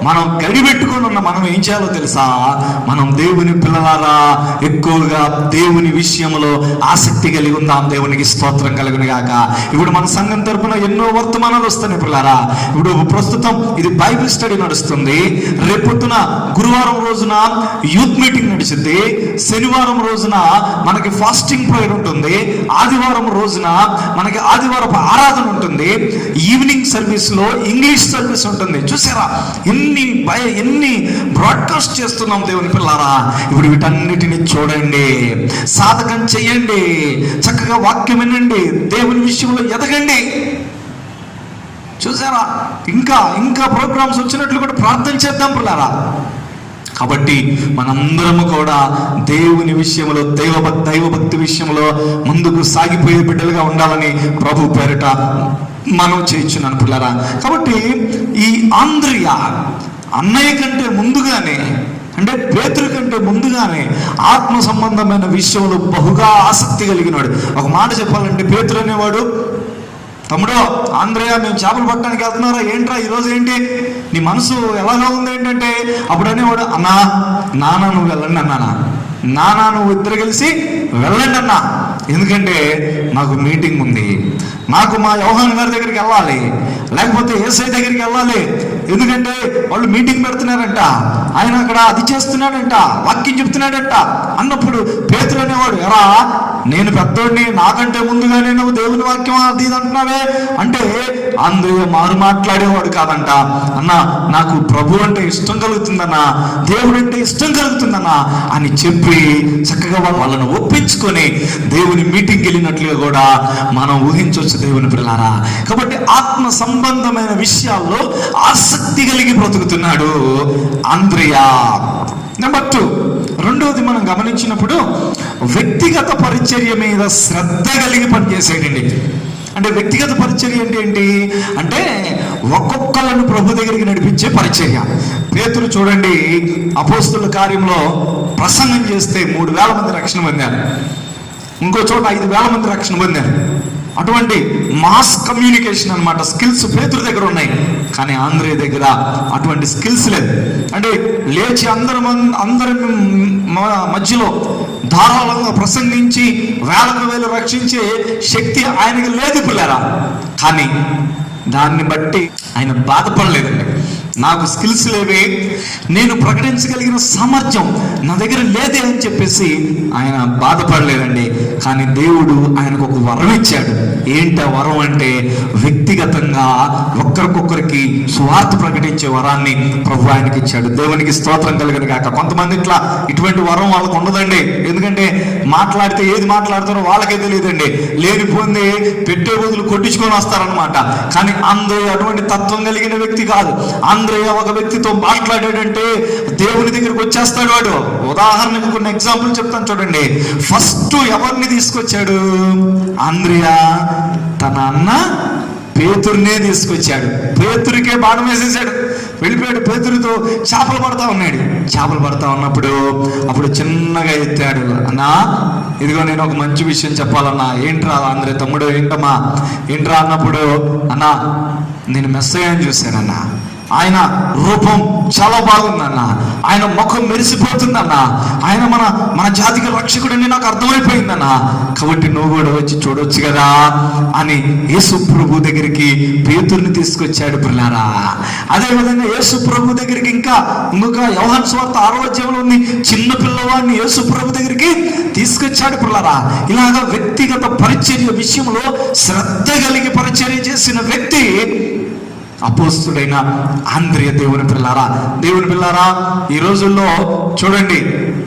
మనం గడిపెట్టుకొని ఉన్న మనం ఏం చేయాలో తెలుసా? మనం దేవుని పిల్లలారా ఎక్కువగా దేవుని విషయంలో ఆసక్తి కలిగి ఉందాం. దేవునికి స్తోత్రం కలుగును గాక. ఇప్పుడు మన సంఘం తరపున ఎన్నో వర్తమానాలు వస్తున్నాయి పిల్లలారా. ఇప్పుడు ప్రస్తుతం ఇది బైబిల్ స్టడీ నడుస్తుంది. రేపొద్దున గురువారం రోజున యూత్ మీటింగ్ నడిచింది. శనివారం రోజున మనకి ఫాస్టింగ్ ప్రేయర్ ఉంటుంది. ఆదివారం రోజున మనకి ఆదివారపు ఆరాధన ఉంటుంది. ఈవినింగ్ సర్వీస్ లో ఇంగ్లీష్ సర్వీస్ ఉంటుంది. చూసారా ఎన్ని బ్రాడ్కాస్ట్ చేస్తున్నాం దేవుని పిల్లారా. ఇప్పుడు వీటన్నిటిని చూడండి, సాధకం చెయ్యండి, చక్కగా వాక్యం వినండి, దేవుని విషయంలో ఎదగండి. చూసారా, ఇంకా ప్రోగ్రామ్స్ వచ్చినట్లు కూడా ప్రార్థన చేద్దాం పిల్లారా. కాబట్టి మనందరము కూడా దేవుని విషయంలో దైవభక్తి విషయంలో ముందుకు సాగిపోయే బిడ్డలుగా ఉండాలని ప్రభు పేరిట మనం చేయించున్నాను పిల్లరా. కాబట్టి ఈ ఆంద్రియ అన్నయ్య కంటే ముందుగానే, అంటే పేతురు కంటే ముందుగానే ఆత్మ సంబంధమైన విషయంలో బహుగా ఆసక్తి కలిగినాడు. ఒక మాట చెప్పాలంటే, పేతురు అనేవాడు, తమ్ముడు ఆంధ్రయ్య మేము చేపలు పట్టడానికి వెళ్తున్నారా ఏంట్రా ఈరోజు, ఏంటి నీ మనసు ఎలాగా ఉంది ఏంటంటే, అప్పుడు అనేవాడు, నానా నువ్వు వెళ్ళండి అన్నానా, నానా నువ్వు ఇద్దరు కలిసి వెళ్ళండి అన్నా, ఎందుకంటే నాకు మీటింగ్ ఉంది, నాకు మా యోహాన్ గారి దగ్గరికి వెళ్ళాలి, లేకపోతే యేసయ్య దగ్గరికి వెళ్ళాలి, ఎందుకంటే వాళ్ళు మీటింగ్ పెడుతున్నారంట, ఆయన అక్కడ అది చేస్తున్నాడంట, వాక్యం చెప్తున్నాడంట అన్నప్పుడు పేతురు అనేవాడు, ఎరా నేను పెద్దోడిని, నాకంటే ముందుగానే నువ్వు దేవుని వాక్యం అది ఇది అంటున్నావే అంటే, అందులో మారు మాట్లాడేవాడు కాదంట. నాకు ప్రభు అంటే ఇష్టం కలుగుతుందన్నా, దేవుడు అంటే ఇష్టం కలుగుతుందన్నా అని చెప్పి చక్కగా వాళ్ళను ఒప్పించుకొని దేవుని మీటింగ్కి వెళ్ళినట్లుగా కూడా మనం ఊహించవచ్చు దేవుని పిల్లారా. కాబట్టి ఆత్మ సంబంధమైన విషయాల్లో ఆసక్తి కలిగి బ్రతుకుతున్నాడు ఆంద్రియా. నెంబర్ 2, రెండవది మనం గమనించినప్పుడు వ్యక్తిగత పరిచర్య మీద శ్రద్ధ కలిగి పనిచేసేటండి. అంటే వ్యక్తిగత పరిచర్య అంటే ఏంటి అంటే, ఒక్కొక్కళ్ళను ప్రభు దగ్గరికి నడిపించే పరిచర్య. పేతురు చూడండి, అపోస్తుల కార్యంలో ప్రసంగం చేస్తే 3,000 మంది రక్షణ పొందారు, ఇంకో చోట 5,000 మంది రక్షణ పొందారు. అటువంటి మాస్ కమ్యూనికేషన్ అన్నమాట స్కిల్స్ పేతురు దగ్గర ఉన్నాయి. కానీ ఆంద్రయ్య దగ్గర అటువంటి స్కిల్స్ లేదు. అంటే లేచి అందరి మధ్యలో ధారాళంగా ప్రసంగించి వేలకు రక్షించే శక్తి ఆయనకి లేదు పిల్లరా. కానీ దాన్ని బట్టి ఆయన బాధపడలేదండి. నాకు స్కిల్స్ లేవే, నేను ప్రకటించగలిగిన సామర్థ్యం నా దగ్గర లేదే అని చెప్పేసి ఆయన బాధపడలేదండి. కానీ దేవుడు ఆయనకు ఒక వరం ఇచ్చాడు. ఏంటి ఆ వరం అంటే, వ్యక్తిగతంగా ఒక్కరికొక్కరికి సువార్త ప్రకటించే వరాన్ని ప్రభు ఆయనకి ఇచ్చాడు. దేవునికి స్తోత్రం కలుగును గాక. కొంతమంది ఇటువంటి వరం వాళ్ళకు ఉండదండి. ఎందుకంటే మాట్లాడితే ఏది మాట్లాడతారో వాళ్ళకే తెలియదండి. లేనిపోయింది పెట్టే బదులు కొట్టించుకొని వస్తారనమాట. కానీ ఆంద్రేయ అటువంటి తత్వం కలిగిన వ్యక్తి కాదు. ఆంద్రేయ ఒక వ్యక్తితో మాట్లాడాడంటే దేవుని దగ్గరికి వచ్చేస్తాడు వాడు. ఉదాహరణకు కొన్ని ఎగ్జాంపుల్ చెప్తాను చూడండి. ఫస్ట్ ఎవరిని తీసుకొచ్చాడు? ఆంద్రేయ తన అన్న పేతురునే తీసుకొచ్చాడు. పేతురికే బాణం వేసేసాడు, వెళ్ళిపోయాడు. పేతురితో చేపలు పడతా ఉన్నప్పుడు అప్పుడు చిన్నగా ఎత్తాడు. అన్నా ఇదిగో నేను ఒక మంచి విషయం చెప్పాలన్నా. ఏంట్రా ఆంద్రే తమ్ముడు, ఏంట్రా అన్నప్పుడు, అన్నా నేను మెస్సయ్యని చూశానన్నా, ఆయన రూపం చాలా బాగుందన్న, ఆయన ముఖం మెరిసిపోతుందన్న, ఆయన మన జాతికి రక్షకుడని నాకు అర్థమైపోయిందన్న, కాబట్టి నువ్వు కూడా వచ్చి చూడొచ్చు కదా అని యేసు ప్రభు దగ్గరికి పేతురుని తీసుకొచ్చాడు పిల్లారా. అదేవిధంగా యేసు ప్రభు దగ్గరికి ఇంకొక యోహాను సువార్త 6వ అధ్యాయంలో ఉంది, చిన్న పిల్లవాడిని యేసు ప్రభు దగ్గరికి తీసుకొచ్చాడు పిల్లారా. ఇలాగా వ్యక్తిగత పరిచర్య విషయంలో శ్రద్ధ కలిగి పరిచర్య చేసిన వ్యక్తి అపోస్తుడైన ఆంద్రేయ. దేవుని పిల్లారా, ఈ రోజుల్లో చూడండి,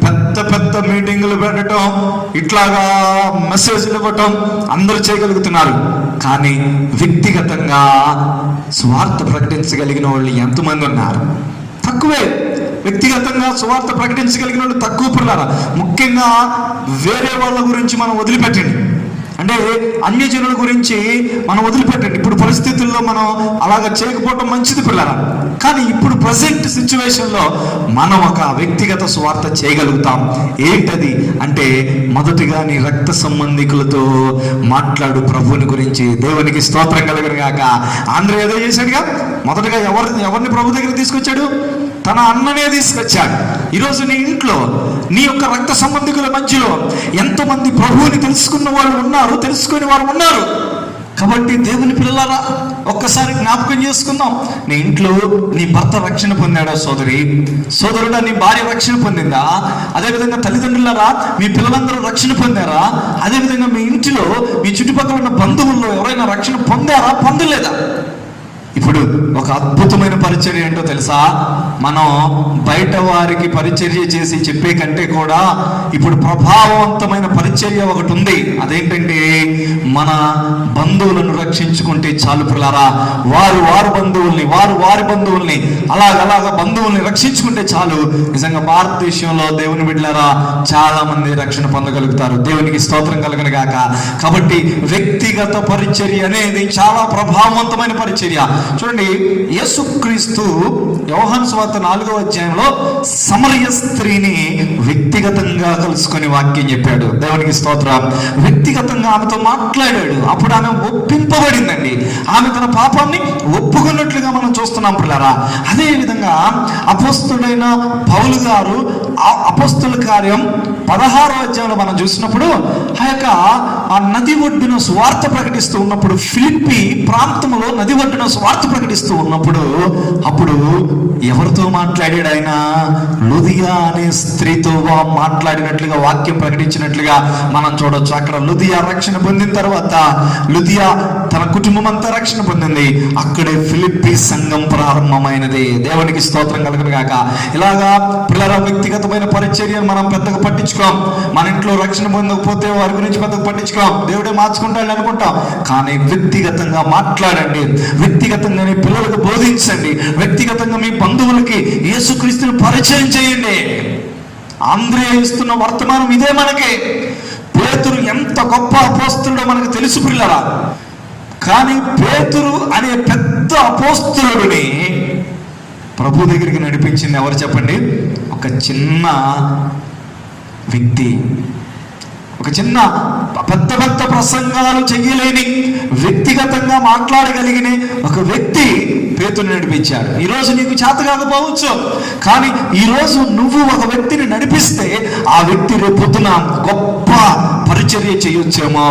పెద్ద మీటింగులు పెట్టడం, ఇట్లాగా మెసేజ్లు ఇవ్వటం అందరూ చేయగలుగుతున్నారు. కానీ వ్యక్తిగతంగా స్వార్థ ప్రకటించగలిగిన వాళ్ళు ఎంతమంది ఉన్నారు? తక్కువే. వ్యక్తిగతంగా స్వార్థ ప్రకటించగలిగిన వాళ్ళు తక్కువ పిల్లారా. ముఖ్యంగా వేరే వాళ్ళ గురించి మనం వదిలిపెట్టండి, అంటే అన్యజనుల గురించి మనం వదిలిపెట్టండి. ఇప్పుడు పరిస్థితుల్లో మనం అలాగ చేయకపోవటం మంచిది పిల్లరా. కానీ ఇప్పుడు ప్రజెంట్ సిచ్యువేషన్లో మనం ఒక వ్యక్తిగత స్వార్థ చేయగలుగుతాం. ఏంటది అంటే, మొదటిగా నీ రక్త సంబంధికులతో మాట్లాడు ప్రభువుని గురించి. దేవునికి స్తోత్రం కలుగును గాక. ఆంద్రేయ ఏదో చేశాడుగా, మొదటగా ఎవరిని ప్రభు దగ్గర తీసుకొచ్చాడు? తన అన్ననే తీసుకొచ్చాడు. ఈరోజు నీ ఇంట్లో నీ యొక్క రక్త సంబంధికుల మధ్యలో ఎంతమంది ప్రభువుని తెలుసుకున్న వాళ్ళు ఉన్నారు, తెలుసుకుని వారు ఉన్నారు. కాబట్టి దేవుని పిల్లలారా, ఒక్కసారి జ్ఞాపకం చేసుకుందాం. నీ ఇంట్లో నీ భర్త రక్షణ పొందాడా? సోదరుడా, నీ భార్య రక్షణ పొందిందా? అదేవిధంగా తల్లిదండ్రులారా, మీ పిల్లలందరూ రక్షణ పొందారా? అదేవిధంగా మీ ఇంటిలో మీ చుట్టుపక్కల ఉన్న బంధువుల్లో ఎవరైనా రక్షణ పొందారా, పొందలేదా? ఇప్పుడు ఒక అద్భుతమైన పరిచర్య ఏంటో తెలుసా? మనం బయట వారికి పరిచర్య చేసి చెప్పే కంటే కూడా ఇప్పుడు ప్రభావవంతమైన పరిచర్య ఒకటి ఉంది. అదేంటంటే, మన బంధువులను రక్షించుకుంటే చాలు పిల్లారా. వారి బంధువుల్ని అలాగ బంధువుల్ని రక్షించుకుంటే చాలు. నిజంగా భారతదేశంలో దేవుని బిడ్డలారా చాలా మంది రక్షణ పొందగలుగుతారు. దేవునికి స్తోత్రం కలుగును గాక. కాబట్టి వ్యక్తిగత పరిచర్య అనేది చాలా ప్రభావవంతమైన పరిచర్య. చూడండి, యేసుక్రీస్తు యోహాను సువార్త 4వ అధ్యాయంలో సమరయ స్త్రీని వ్యక్తిగతంగా కలుసుకొని వాక్యం చెప్పాడు. దేవునికి స్తోత్రం. వ్యక్తిగతంగా ఆమెతో మాట్లాడాడు. అప్పుడు ఆమె ఒప్పింపబడిందండి. ఆమె తన పాపాన్ని ఒప్పుకున్నట్లుగా మనం చూస్తున్నాం పిల్లరా. అదేవిధంగా అపోస్తుడైన పౌలు గారు అపోస్తుల కార్యం 16వ అధ్యాయంలో మనం చూసినప్పుడు ఆ నది ఒడ్డున సువార్త ప్రకటిస్తూ ఉన్నప్పుడు, ఫిలిప్పి ప్రాంతంలో నది ఒడ్డున సువార్త ప్రకటిస్తూ ఉన్నప్పుడు, అప్పుడు ఎవరితో మాట్లాడాడు ఆయన? లుదియా అనే స్త్రీతో మాట్లాడినట్లుగా, వాక్యం ప్రకటించినట్లుగా మనం చూడొచ్చు. అక్కడ లుదియా రక్షణ పొందిన తర్వాత లుదియా తన కుటుంబం అంతా రక్షణ పొందింది. అక్కడే ఫిలిప్పి సంఘం ప్రారంభమైనది. దేవునికి స్తోత్రం కలుగును గాక. ఇలాగా పిల్లల వ్యక్తిగతమైన పరిచర్యను మనం పెద్దగా పట్టించుకోం. మన ఇంట్లో రక్షణ పొందకపోతే వారి గురించి పెద్దగా పట్టించుకోం. దేవుడే మార్చుకుంటాడు అనుకుంటాం. కానీ వ్యక్తిగతంగా మాట్లాడండి, వ్యక్తిగతంగా పిల్లలకు బోధించండి, వ్యక్తిగతంగా మీ బంధువులకి యేసుక్రీస్తుని పరిచయం చేయండి. ఆంద్రేయ ఇస్తున్న వర్తమానం ఇదే మనకి. పేతురు ఎంత గొప్ప అపోస్తులుడో మనకు తెలుసు పిల్లరా. కానీ పేతురు అనే పెద్ద అపోస్తులుడిని ప్రభు దగ్గరికి నడిపించింది ఎవరు చెప్పండి? ఒక చిన్న వ్యక్తి, ఒక చిన్న పెద్ద ప్రసంగాలు చెయ్యలేని, వ్యక్తిగతంగా మాట్లాడగలిగిన ఒక వ్యక్తి పేతురుని నడిపించాడు. ఈరోజు నీకు చేత కాకపోవచ్చు, కానీ ఈరోజు నువ్వు ఒక వ్యక్తిని నడిపిస్తే ఆ వ్యక్తి రేపు పొద్దున గొప్ప పరిచర్య చేయొచ్చేమో.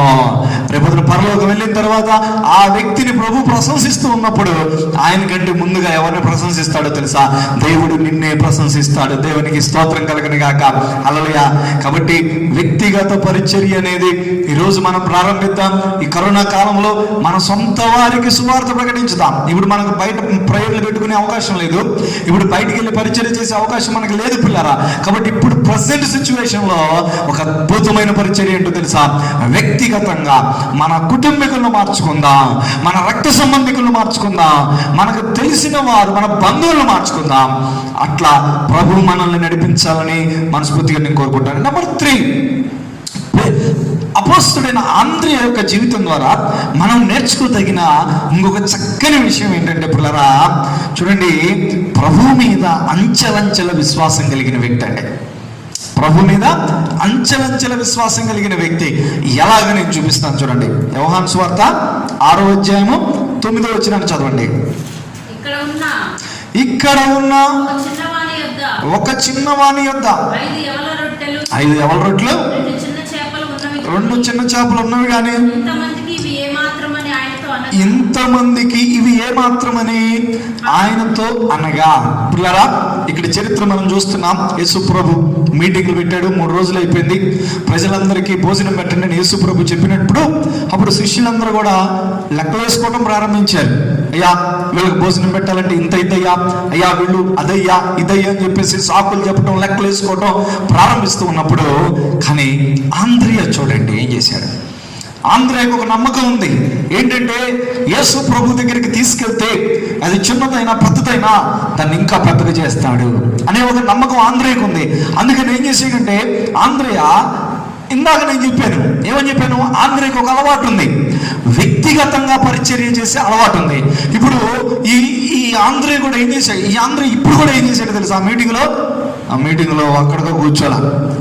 రేపొద్దున పరలోకం వెళ్ళిన తర్వాత ఆ వ్యక్తిని ప్రభు ప్రశంసిస్తూ ఉన్నప్పుడు ఆయన కంటే ముందుగా ఎవరిని ప్రశంసిస్తాడో తెలుసా? దేవుడు నిన్నే ప్రశంసిస్తాడు. దేవునికి స్తోత్రం కలుగును గాక. హల్లెలూయా. కాబట్టి వ్యక్తిగత పరిచర్య అనేది ఈరోజు మనం ప్రారంభిద్దాం. ఈ కరోనా కాలంలో మన సొంత వారికి సువార్త ప్రకటించుదాం. ఇప్పుడు మనకు బయట ప్రేయర్లు పెట్టుకునే అవకాశం లేదు, ఇప్పుడు బయటికి వెళ్ళి పరిచర్య చేసే అవకాశం మనకు లేదు పిల్లరా. కాబట్టి ఇప్పుడు ప్రజెంట్ సిచ్యువేషన్ లో ఒక అద్భుతమైన పరిచర్య ఏంటో తెలుసా? వ్యక్తిగతంగా మన కుటుంబీకులను మార్చుకుందాం, మన రక్త సంబంధికులను మార్చుకుందాం, మనకు తెలిసిన వారు మన బంధువులను మార్చుకుందాం. అట్లా ప్రభు మనల్ని నడిపించాలని మనస్ఫూర్తిగా నేను కోరుకుంటాను. నెంబర్ 3, అపోస్తలుడైన ఆంద్రెయ యొక్క జీవితం ద్వారా మనం నేర్చుకోదగిన ఇంకొక చక్కని విషయం ఏంటంటే పిల్లరా, చూడండి, ప్రభు మీద అంచెలంచెల విశ్వాసం కలిగిన వ్యక్తి అండి. ప్రభు మీద అంచెలంచెల విశ్వాసం కలిగిన వ్యక్తి ఎలాగ నేను చూపిస్తాను. చూడండి, యోహాను సువార్త 6వ అధ్యాయము 9వ వచనాన్ని చదవండి. ఇక్కడ ఉన్న ఒక చిన్నవాని యొద్ద 5 యవల రొట్టెలు 2 చిన్న చేపలు ఉన్నవి, కానీ ఇంతమందికి ఇవి ఏమాత్రమని ఆయనతో అనగా. పిల్లరా, ఇక్కడ చరిత్ర మనం చూస్తున్నాం. యేసు ప్రభు మీటింగ్లు పెట్టాడు, 3 రోజులు అయిపోయింది. ప్రజలందరికీ భోజనం పెట్టండి అని యేసు ప్రభు చెప్పినప్పుడు అప్పుడు శిష్యులందరూ కూడా లెక్కలు వేసుకోవడం ప్రారంభించారు. అయ్యా, వీళ్ళకి భోజనం పెట్టాలంటే ఇంత ఇదయ్యా, అయ్యా వీళ్ళు అదయ్యా ఇదయ్యా అని చెప్పేసి సాకులు చెప్పడం, లెక్కలు వేసుకోవడం ప్రారంభిస్తూ ఉన్నప్పుడు, కానీ ఆంద్రెయ చూడండి ఏం చేశాడు. ఆంద్రెయకు ఒక నమ్మకం ఉంది. ఏంటంటే యేసు ప్రభు దగ్గరికి తీసుకెళ్తే అది చిన్నదైనా పెద్దదైనా దాన్ని ఇంకా పెద్దగా చేస్తాడు అనే ఒక నమ్మకం ఆంద్రెయకు ఉంది. అందుకని ఏం చేసాడంటే ఆంద్రెయ, ఇందాక నేను చెప్పాను, ఏమని చెప్పాను, ఆంద్రెయకు ఒక అలవాటు ఉంది, వ్యక్తిగతంగా పరిచర్య చేసే అలవాటు ఉంది. ఇప్పుడు ఈ ఆంద్రెయ కూడా ఏం చేశాడు, ఈ ఆంద్రెయ ఇప్పుడు కూడా ఏం చేశాడు తెలుసా? ఆ మీటింగ్లో అక్కడితో కూర్చోాల,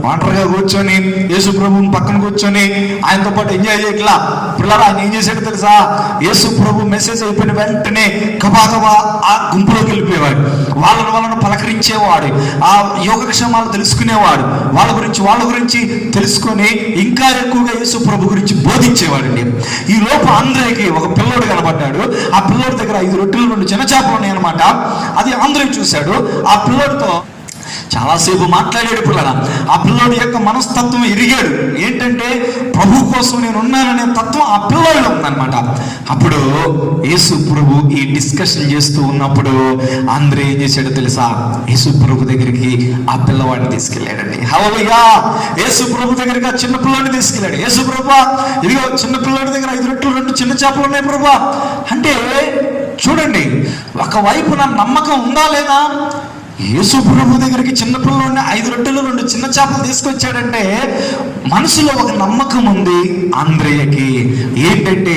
ఒంటరిగా కూర్చొని యేసు ప్రభుని పక్కన కూర్చొని ఆయనతో పాటు ఎంజాయ్ చేయట్లా. పిల్లలు ఆయన ఏం చేశాడు తెలుసా? యేసు ప్రభు మెసేజ్ అయిపోయిన వెంటనే గబాగబా ఆ గుంపులోకి వెళ్ళిపోయేవాడు, వాళ్ళను పలకరించేవాడు, ఆ యోగక్షేమాలు తెలుసుకునేవాడు, వాళ్ళ గురించి తెలుసుకొని ఇంకా ఎక్కువగా యేసు ప్రభు గురించి బోధించేవాడండి. ఈ లోపు ఆంద్రెయకి ఒక పిల్లోడు కనబడ్డాడు. ఆ పిల్లోడి దగ్గర 5 రొట్టెలు 2 చిన్న చేపలు ఉన్నాయన్నమాట. అది ఆంద్రెయ చూశాడు. ఆ పిల్లోడితో చాలాసేపు మాట్లాడాడు. పిల్లల ఆ పిల్లోడి యొక్క మనస్తత్వం ఎరిగాడు. ఏంటంటే ప్రభు కోసం నేను ఉన్నాననే తత్వం ఆ పిల్లోడిలో ఉందన్నమాట. అప్పుడు యేసు ప్రభు ఈ డిస్కషన్ చేస్తూ ఉన్నప్పుడు ఆంద్రెయ ఏం చేశాడో తెలుసా? యేసు ప్రభు దగ్గరికి ఆ పిల్లవాడిని తీసుకెళ్ళాడండి. హల్లెలూయా. యేసు ప్రభు దగ్గరికి ఆ చిన్న పిల్లోడిని తీసుకెళ్ళాడు. యేసు ప్రభు, ఇదిగో చిన్న పిల్లోడి దగ్గర 5 రొట్టెలు 2 చిన్న చేపలు ఉన్నాయి ప్రభు అంటే, చూడండి, ఒకవైపు నా నమ్మకం ఉందా లేదా? యేసు ప్రభు దగ్గరికి చిన్నపిల్లని 5 రొట్టెలు 2 చిన్న చేపలు తీసుకొచ్చాడంటే మనసులో ఒక నమ్మకం ఉంది ఆంద్రెయకి. ఏంటంటే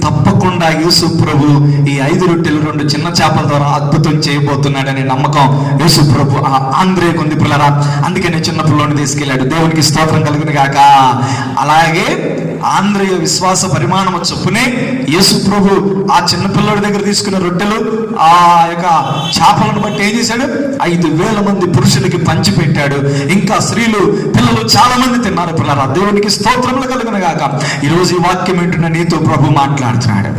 తప్పకుండా యేసు ప్రభు ఈ 5 రొట్టెలు 2 చిన్న చేపల ద్వారా అద్భుతం చేయబోతున్నాడనే నమ్మకం యేసు ప్రభు ఆంద్రెయకు ఉంది పిల్లరా. అందుకనే చిన్న పిల్లని తీసుకెళ్ళాడు. దేవునికి స్తోత్రం కలుగును గాక. అలాగే ఆంద్రెయ విశ్వాస పరిమాణం చొప్పునే యేసు ప్రభు ఆ చిన్న పిల్లోడి దగ్గర తీసుకున్న రొట్టెలు ఆ యొక్క చేపలను బట్టి ఏం చేశాడు? 5,000 మంది పురుషులకి పంచిపెట్టాడు. ఇంకా స్త్రీలు, పిల్లలు చాలా మంది తిన్నారు పిల్లరా. దేవునికి స్తోత్రములు కలుగును గాక. ఈరోజు ఈ వాక్యం వింటున్న నీతో ప్రభు మాట్లాడుతున్నాడు.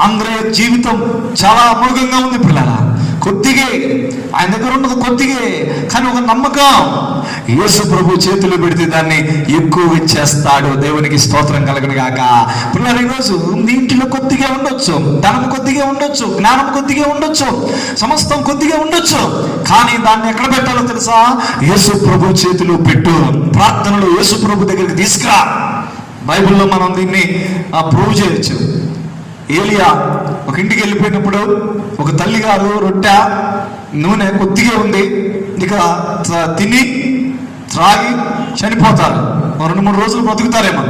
ఆంద్రెయ జీవితం చాలా అమోఘంగా ఉంది పిల్లరా. కొద్దిగే ఆయన దగ్గర ఉన్నది, కొద్దిగే, కానీ ఒక నమ్మకం. యేసు ప్రభు చేతులు పెడితే దాన్ని ఎక్కువ ఇచ్చేస్తాడు. దేవునికి స్తోత్రం కలుగును గాక. పిల్లలు, ఈరోజు మీ ఇంటిలో కొద్దిగా ఉండొచ్చు, ధనం కొద్దిగా ఉండొచ్చు, జ్ఞానం కొద్దిగా ఉండొచ్చు, సమస్తం కొద్దిగా ఉండొచ్చు, కానీ దాన్ని ఎక్కడ పెట్టాలో తెలుసా? యేసు ప్రభు చేతులు పెట్టు. ప్రార్థనలు యేసు ప్రభు దగ్గరికి తీసుకురా. బైబిల్లో మనం దీన్ని ప్రూవ్ చేయొచ్చు. ఏలియా ఒక ఇంటికి వెళ్ళిపోయినప్పుడు ఒక తల్లి గారు రొట్టె నూనె కొద్దిగా ఉంది, ఇక తిని త్రాగి చనిపోతారు, 2-3 రోజులు బ్రతుకుతారేమో.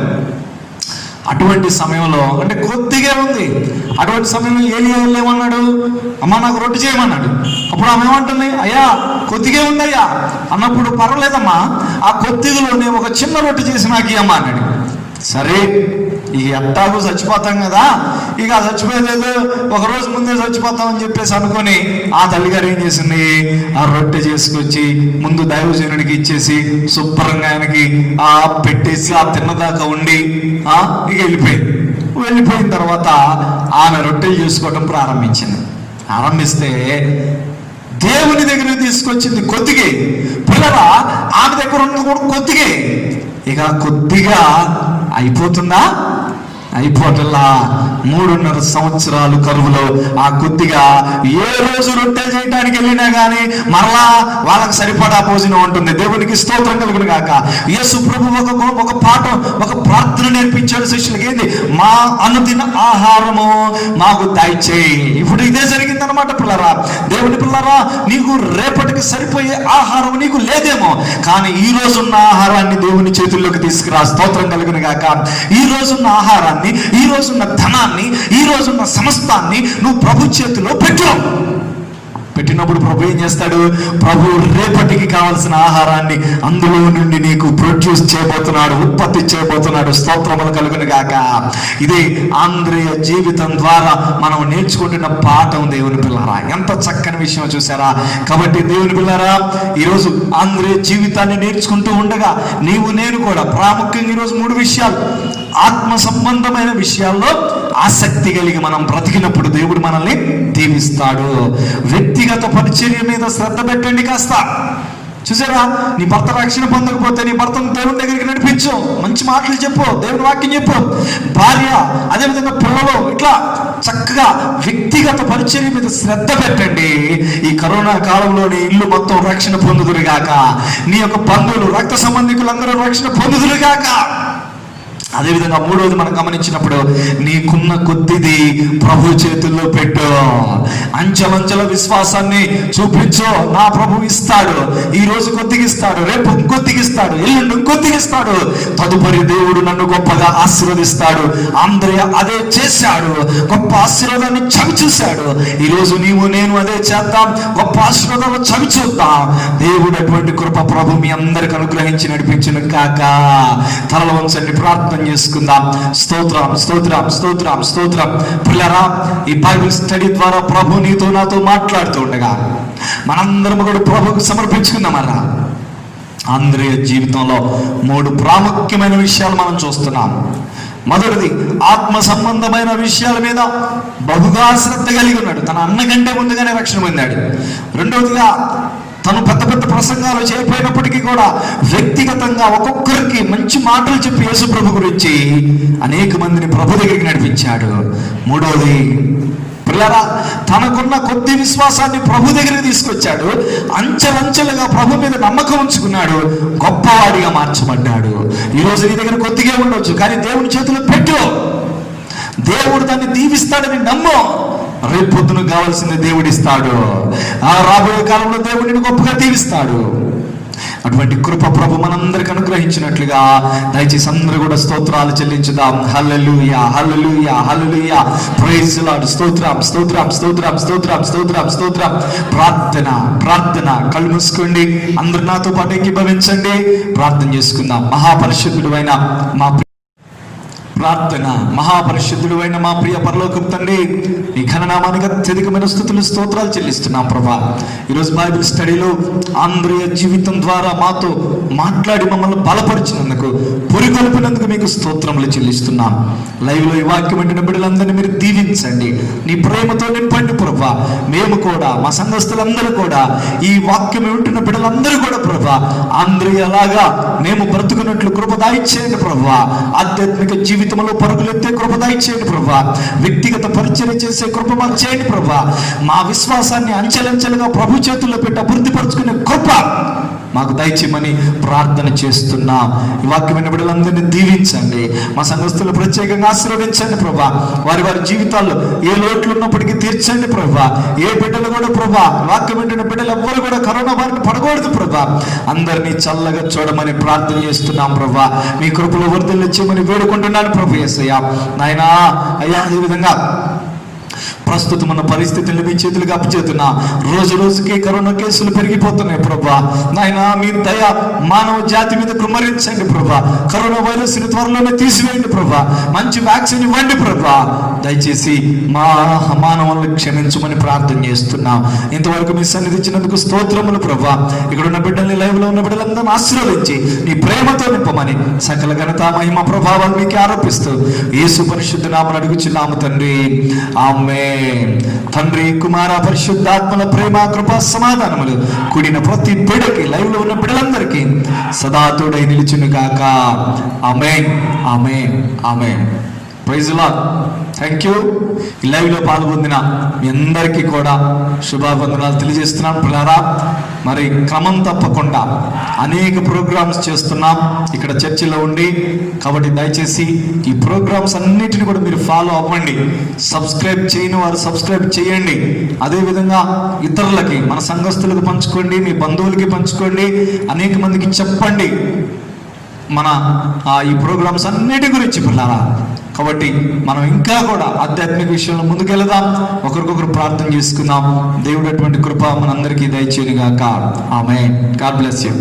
అటువంటి సమయంలో, అంటే కొద్దిగా ఉంది, అటువంటి సమయంలో ఏలియా ఏమన్నాడు? అమ్మ నాకు రొట్టె చేయమన్నాడు. అప్పుడు ఆమె ఏమంటుంది? అయ్యా కొద్దిగా ఉందయ్యా అన్నప్పుడు, పర్వాలేదమ్మా, ఆ కొద్దిగలోనే ఒక చిన్న రొట్టె చేసి నాకు ఇయ్యమ్మా అన్నాడు. సరే ఇక ఎట్టాగూ చచ్చిపోతాం కదా, ఇక చచ్చిపోయేదేదో ఒక రోజు ముందే చచ్చిపోతాం అని చెప్పేసి అనుకొని ఆ తల్లిగారు ఏం చేసింది, ఆ రొట్టె చేసుకొచ్చి ముందు దైవజనుడికి ఇచ్చేసి శుభ్రంగా ఆయనకి పెట్టేసి ఆ తిన్నదాకా ఉండి ఇక వెళ్ళిపోయిన తర్వాత ఆమె రొట్టెలు చేసుకోవడం ప్రారంభిస్తే దేవుని దగ్గర తీసుకొచ్చింది కొద్దిగే, పిల్లరా ఆమె దగ్గర ఉన్నది కూడా కొద్దిగే. ఇక కొద్దిగా అయిపోవటల్లా 3.5 సంవత్సరాలు కరువులో ఆ కొద్దిగా ఏ రోజు రొట్టెలు చేయడానికి వెళ్ళినా కానీ మరలా వాళ్ళకి సరిపడా భోజనం ఉంటుంది. దేవునికి స్తోత్రం కలుగును గాక. యేసు ప్రభు ఒక పాఠం, ఒక ప్రార్థన నేర్పించాడు శిష్యులకి. ఏంది? మా అనుదిన ఆహారము మాకు దయచేయి. ఇప్పుడు ఇదే జరిగిందనమాట పిల్లరా, దేవుని పిల్లరా. నీకు రేపటికి సరిపోయే ఆహారం నీకు లేదేమో, కానీ ఈ రోజున్న ఆహారాన్ని దేవుని చేతుల్లోకి తీసుకురా. స్తోత్రం కలుగును గాక. ఈ రోజున్న ఆహారాన్ని, ఈ రోజున్న ధనాన్ని, ఈ రోజున్న సమస్తాన్ని నువ్వు ప్రభు చేతిలో పెట్టినప్పుడు ప్రభు ఏం చేస్తాడు? ప్రభు రేపటికి కావాల్సిన ఆహారాన్ని అందులో నుండి నీకు ప్రొడ్యూస్ చేయబోతున్నాడు, ఉత్పత్తి చేయబోతున్నాడు. స్తోత్రములు కలుగును గాక. ఇదే ఆంద్రేయ జీవితం ద్వారా మనం నేర్చుకుంటున్న పాఠం. దేవుని పిల్లరా, ఎంత చక్కని విషయం చూసారా. కాబట్టి దేవుని పిల్లరా, ఈరోజు ఆంద్రేయ జీవితాన్ని నేర్చుకుంటూ ఉండగా నేను కూడా ప్రాముఖ్యంగా ఈరోజు 3 విషయాలు, ఆత్మ సంబంధమైన విషయాల్లో ఆసక్తి కలిగి మనం బ్రతికినప్పుడు దేవుడు మనల్ని దీవిస్తాడు. వ్యక్తిగత పరిచర్య మీద శ్రద్ధ పెట్టండి కాస్త. చూసారా, నీ భర్త రక్షణ పొందకపోతే నీ భర్తను దేవుని దగ్గరికి నడిపించు, మంచి మాటలు చెప్పు, దేవుని వాక్యం చెప్పు. భార్య అదేవిధంగా పిల్లలు, ఇట్లా చక్కగా వ్యక్తిగత పరిచర్య మీద శ్రద్ధ పెట్టండి. ఈ కరోనా కాలంలో నీ ఇల్లు మొత్తం రక్షణ పొందుదురుగాక, నీ యొక్క బంధువులు, రక్త సంబంధికులందరూ రక్షణ పొందుదురుగాక. అదేవిధంగా 3వది మనం గమనించినప్పుడు, నీకున్న కొద్దిది ప్రభు చేతుల్లో పెట్టు. అంచెలంచెల విశ్వాసాన్ని చూపించు. నా ప్రభు ఇస్తాడు. ఈ రోజు కొద్దిగిస్తాడు, రేపు ఇంకొద్దిగిస్తాడు, ఎల్లుండి ఇంకొద్దిగిస్తాడు. తదుపరి దేవుడు నన్ను గొప్పగా ఆశీర్వదిస్తాడు. ఆంద్రేయ అదే చేశాడు, గొప్ప ఆశీర్వాదాన్ని చవి చూశాడు. ఈరోజు నేను అదే చేద్దాం, గొప్ప ఆశీర్వాదాలు చవి చూద్దాం. దేవుడు అటువంటి కృప ప్రభు మీ అందరికి అనుగ్రహించి నడిపించును కాక. తలల వంచండి, ప్రార్థన చేసుకుందాం. స్తోత్రం, స్తోత్రం, స్తోత్రం, స్తోత్రం. పిల్లరా, ఈ బైబిల్ స్టడీ ద్వారా ప్రభు నీతో నాతో మాట్లాడుతూ ఉండగా మనందరం కూడా ప్రభుకు సమర్పించుకుందామన్నా. ఆంద్రేయ జీవితంలో 3 ప్రాముఖ్యమైన విషయాలు మనం చూస్తున్నాం. మొదటిది, ఆత్మ సంబంధమైన విషయాల మీద బహుగా శ్రద్ధ కలిగి ఉన్నాడు. తన అన్న కంటే ముందుగానే రక్షణ పొందాడు. రెండవదిగా, తను పెద్ద పెద్ద ప్రసంగాలు చేయకపోయినప్పటికీ కూడా వ్యక్తిగతంగా ఒక్కొక్కరికి మంచి మాటలు చెప్పి యేసు ప్రభు గురించి అనేక మందిని ప్రభు దగ్గరికి నడిపించాడు. మూడవది, పిల్లరా, తనకున్న కొద్ది విశ్వాసాన్ని ప్రభు దగ్గరికి తీసుకొచ్చాడు. అంచెలంచెలుగా ప్రభు మీద నమ్మకం ఉంచుకున్నాడు. గొప్పవాడిగా మార్చబడ్డాడు. ఈరోజు నీ దగ్గర కొద్దిగా ఉండొచ్చు, కానీ దేవుని చేతిలో పెట్టు. దేవుడు దాన్ని దీవిస్తాడని నమ్ము. రేపు పొద్దున కావాల్సింది దేవుడిస్తాడు. రాబోయే కాలంలో దేవుడిని గొప్పగా దీవిస్తాడు. అటువంటి కృప ప్రభు మనందరికి అనుగ్రహించినట్లుగా దయచేసి అందరూ కూడా స్తోత్రాలు చెల్లించుదాం. Hallelujah, hallelujah, hallelujah. Praise the Lord. స్తోత్రం, స్తోత్రం, స్తోత్రం, స్తోత్రం, స్తోత్రం, స్తోత్రం. ప్రార్థన. కళ్ళు మూసుకోండి, అందరూ నాతో పాటు ఏకీభవించండి. ప్రార్థన చేసుకుందాం. మహాపరిశుద్ధుడైన మా మహాపరిశుద్ధుడైన మా ప్రియ పరలోకపు తండ్రి, నీ ఘననామానికి అత్యధికమైన స్తుతులు, స్తోత్రాలు చెల్లిస్తున్నాం ప్రభా. ఈరోజు బైబిల్ స్టడీలో ఆంద్రేయ జీవితం ద్వారా మాతో మాట్లాడి మమ్మల్ని బలపరిచినందుకు, పురికొల్పినందుకు మీకు స్తోత్రములు చెల్లిస్తున్నాం. లైవ్లో ఈ వాక్యం వింటున్న బిడ్డలందరినీ మీరు దీవించండి, నీ ప్రేమతో నింపండి ప్రభా. మేము కూడా, మా సంఘస్థులందరూ కూడా, ఈ వాక్యం వింటున్న బిడ్డలందరూ కూడా ప్రభా, ఆంద్రేయలాగా మేము బ్రతుకున్నట్లు కృప దయచేయండి ప్రభా. ఆధ్యాత్మిక జీవితంలో పరుగులెత్తే కృప దయచేయండి ప్రభా. వ్యక్తిగత పరిచర్య చేసే కృప మాకు చేయండి ప్రభా. మా విశ్వాసాన్ని అంచెలంచెలుగా ప్రభు చేతుల్లో పెట్టి అభివృద్ధిపరుచుకునే కృప మాకు దయచేయమని ప్రార్థన చేస్తున్నాం. ఈ వాక్యమైన బిడ్డలందరినీ దీవించండి. మా సంఘస్థులు ప్రత్యేకంగా ఆశీర్వదించండి ప్రభా. వారి వారి జీవితాల్లో ఏ లోట్లు ఉన్నప్పటికీ తీర్చండి ప్రభా. ఏ బిడ్డలు కూడా ప్రభా, వాక్యం వింటున్న బిడ్డలు ఎవ్వరు కూడా కరోనా బారిన పడకూడదు ప్రభా. అందరినీ చల్లగా చూడమని ప్రార్థన చేస్తున్నాం ప్రభా. మీ కృపలో వర్ధిల్లించమని వేడుకుంటున్నాను ప్రభు యేసయ్యా. నాయనా, అయ్యా, ఈ విధంగా ప్రస్తుతం ఉన్న పరిస్థితులను మీ చేతులకు అప్పచేస్తున్నా. రోజు రోజుకి కరోనా కేసులు పెరిగిపోతున్నాయి ప్రభా. నాయన మీ దయ మానవ జాతి మీద కుమ్మరించండి ప్రభా. కరోనా వైరస్ ని త్వరలోనే తీసివేయండి ప్రభా. మంచి వ్యాక్సిన్ ఇవ్వండి ప్రభా. దయచేసి మా మానవులను క్షమించమని ప్రార్థన చేస్తున్నాం. ఇంతవరకు మీ సన్నిధి ఇచ్చినందుకు స్తోత్రములు ప్రభా. ఇక్కడ ఉన్న బిడ్డల్ని, లైవ్ లో ఉన్న బిడ్డలందరినీ ఆశీర్వదించి నీ ప్రేమతో నింపమని సకల ఘనత మహిమ ప్రభావాలు మీకు ఆరోపిస్తూ యేసు పరిశుద్ధ నామమున అడుగుచున్నాము తండ్రి, ఆమేన్. తండ్రి, కుమార, పరిశుద్ధాత్మల ప్రేమ, కృప, సమాధానములు కూడిన ప్రతి బిడ్డకి, లైవ్ లో ఉన్న బిడ్డలందరికీ సదా తోడై నిలిచును గాక. Amen, amen, amen. Praise the Lord. Thank you. ఈ లైవ్ లో పాల్గొందిన మీ అందరికీ కూడా శుభావందనాలు తెలియజేస్తున్నాం. పిల్లరా, మరి క్రమం తప్పకుండా అనేక ప్రోగ్రామ్స్ చేస్తున్నాం ఇక్కడ చర్చిలో ఉండి. కాబట్టి దయచేసి ఈ ప్రోగ్రామ్స్ అన్నిటిని కూడా మీరు ఫాలో అవ్వండి. సబ్స్క్రైబ్ చేయని వారు సబ్స్క్రైబ్ చేయండి. అదేవిధంగా ఇతరులకి, మన సంఘస్థులకు పంచుకోండి, మీ బంధువులకి పంచుకోండి, అనేక మందికి చెప్పండి మన ఈ ప్రోగ్రామ్స్ అన్నిటి గురించి పిల్లరా. కాబట్టి మనం ఇంకా కూడా ఆధ్యాత్మిక విషయంలో ముందుకెళ్దాం, ఒకరికొకరు ప్రార్థన చేసుకుందాం. దేవుడు అటువంటి కృప మనందరికీ దయచేయును గాక. ఆమేన్. God bless you.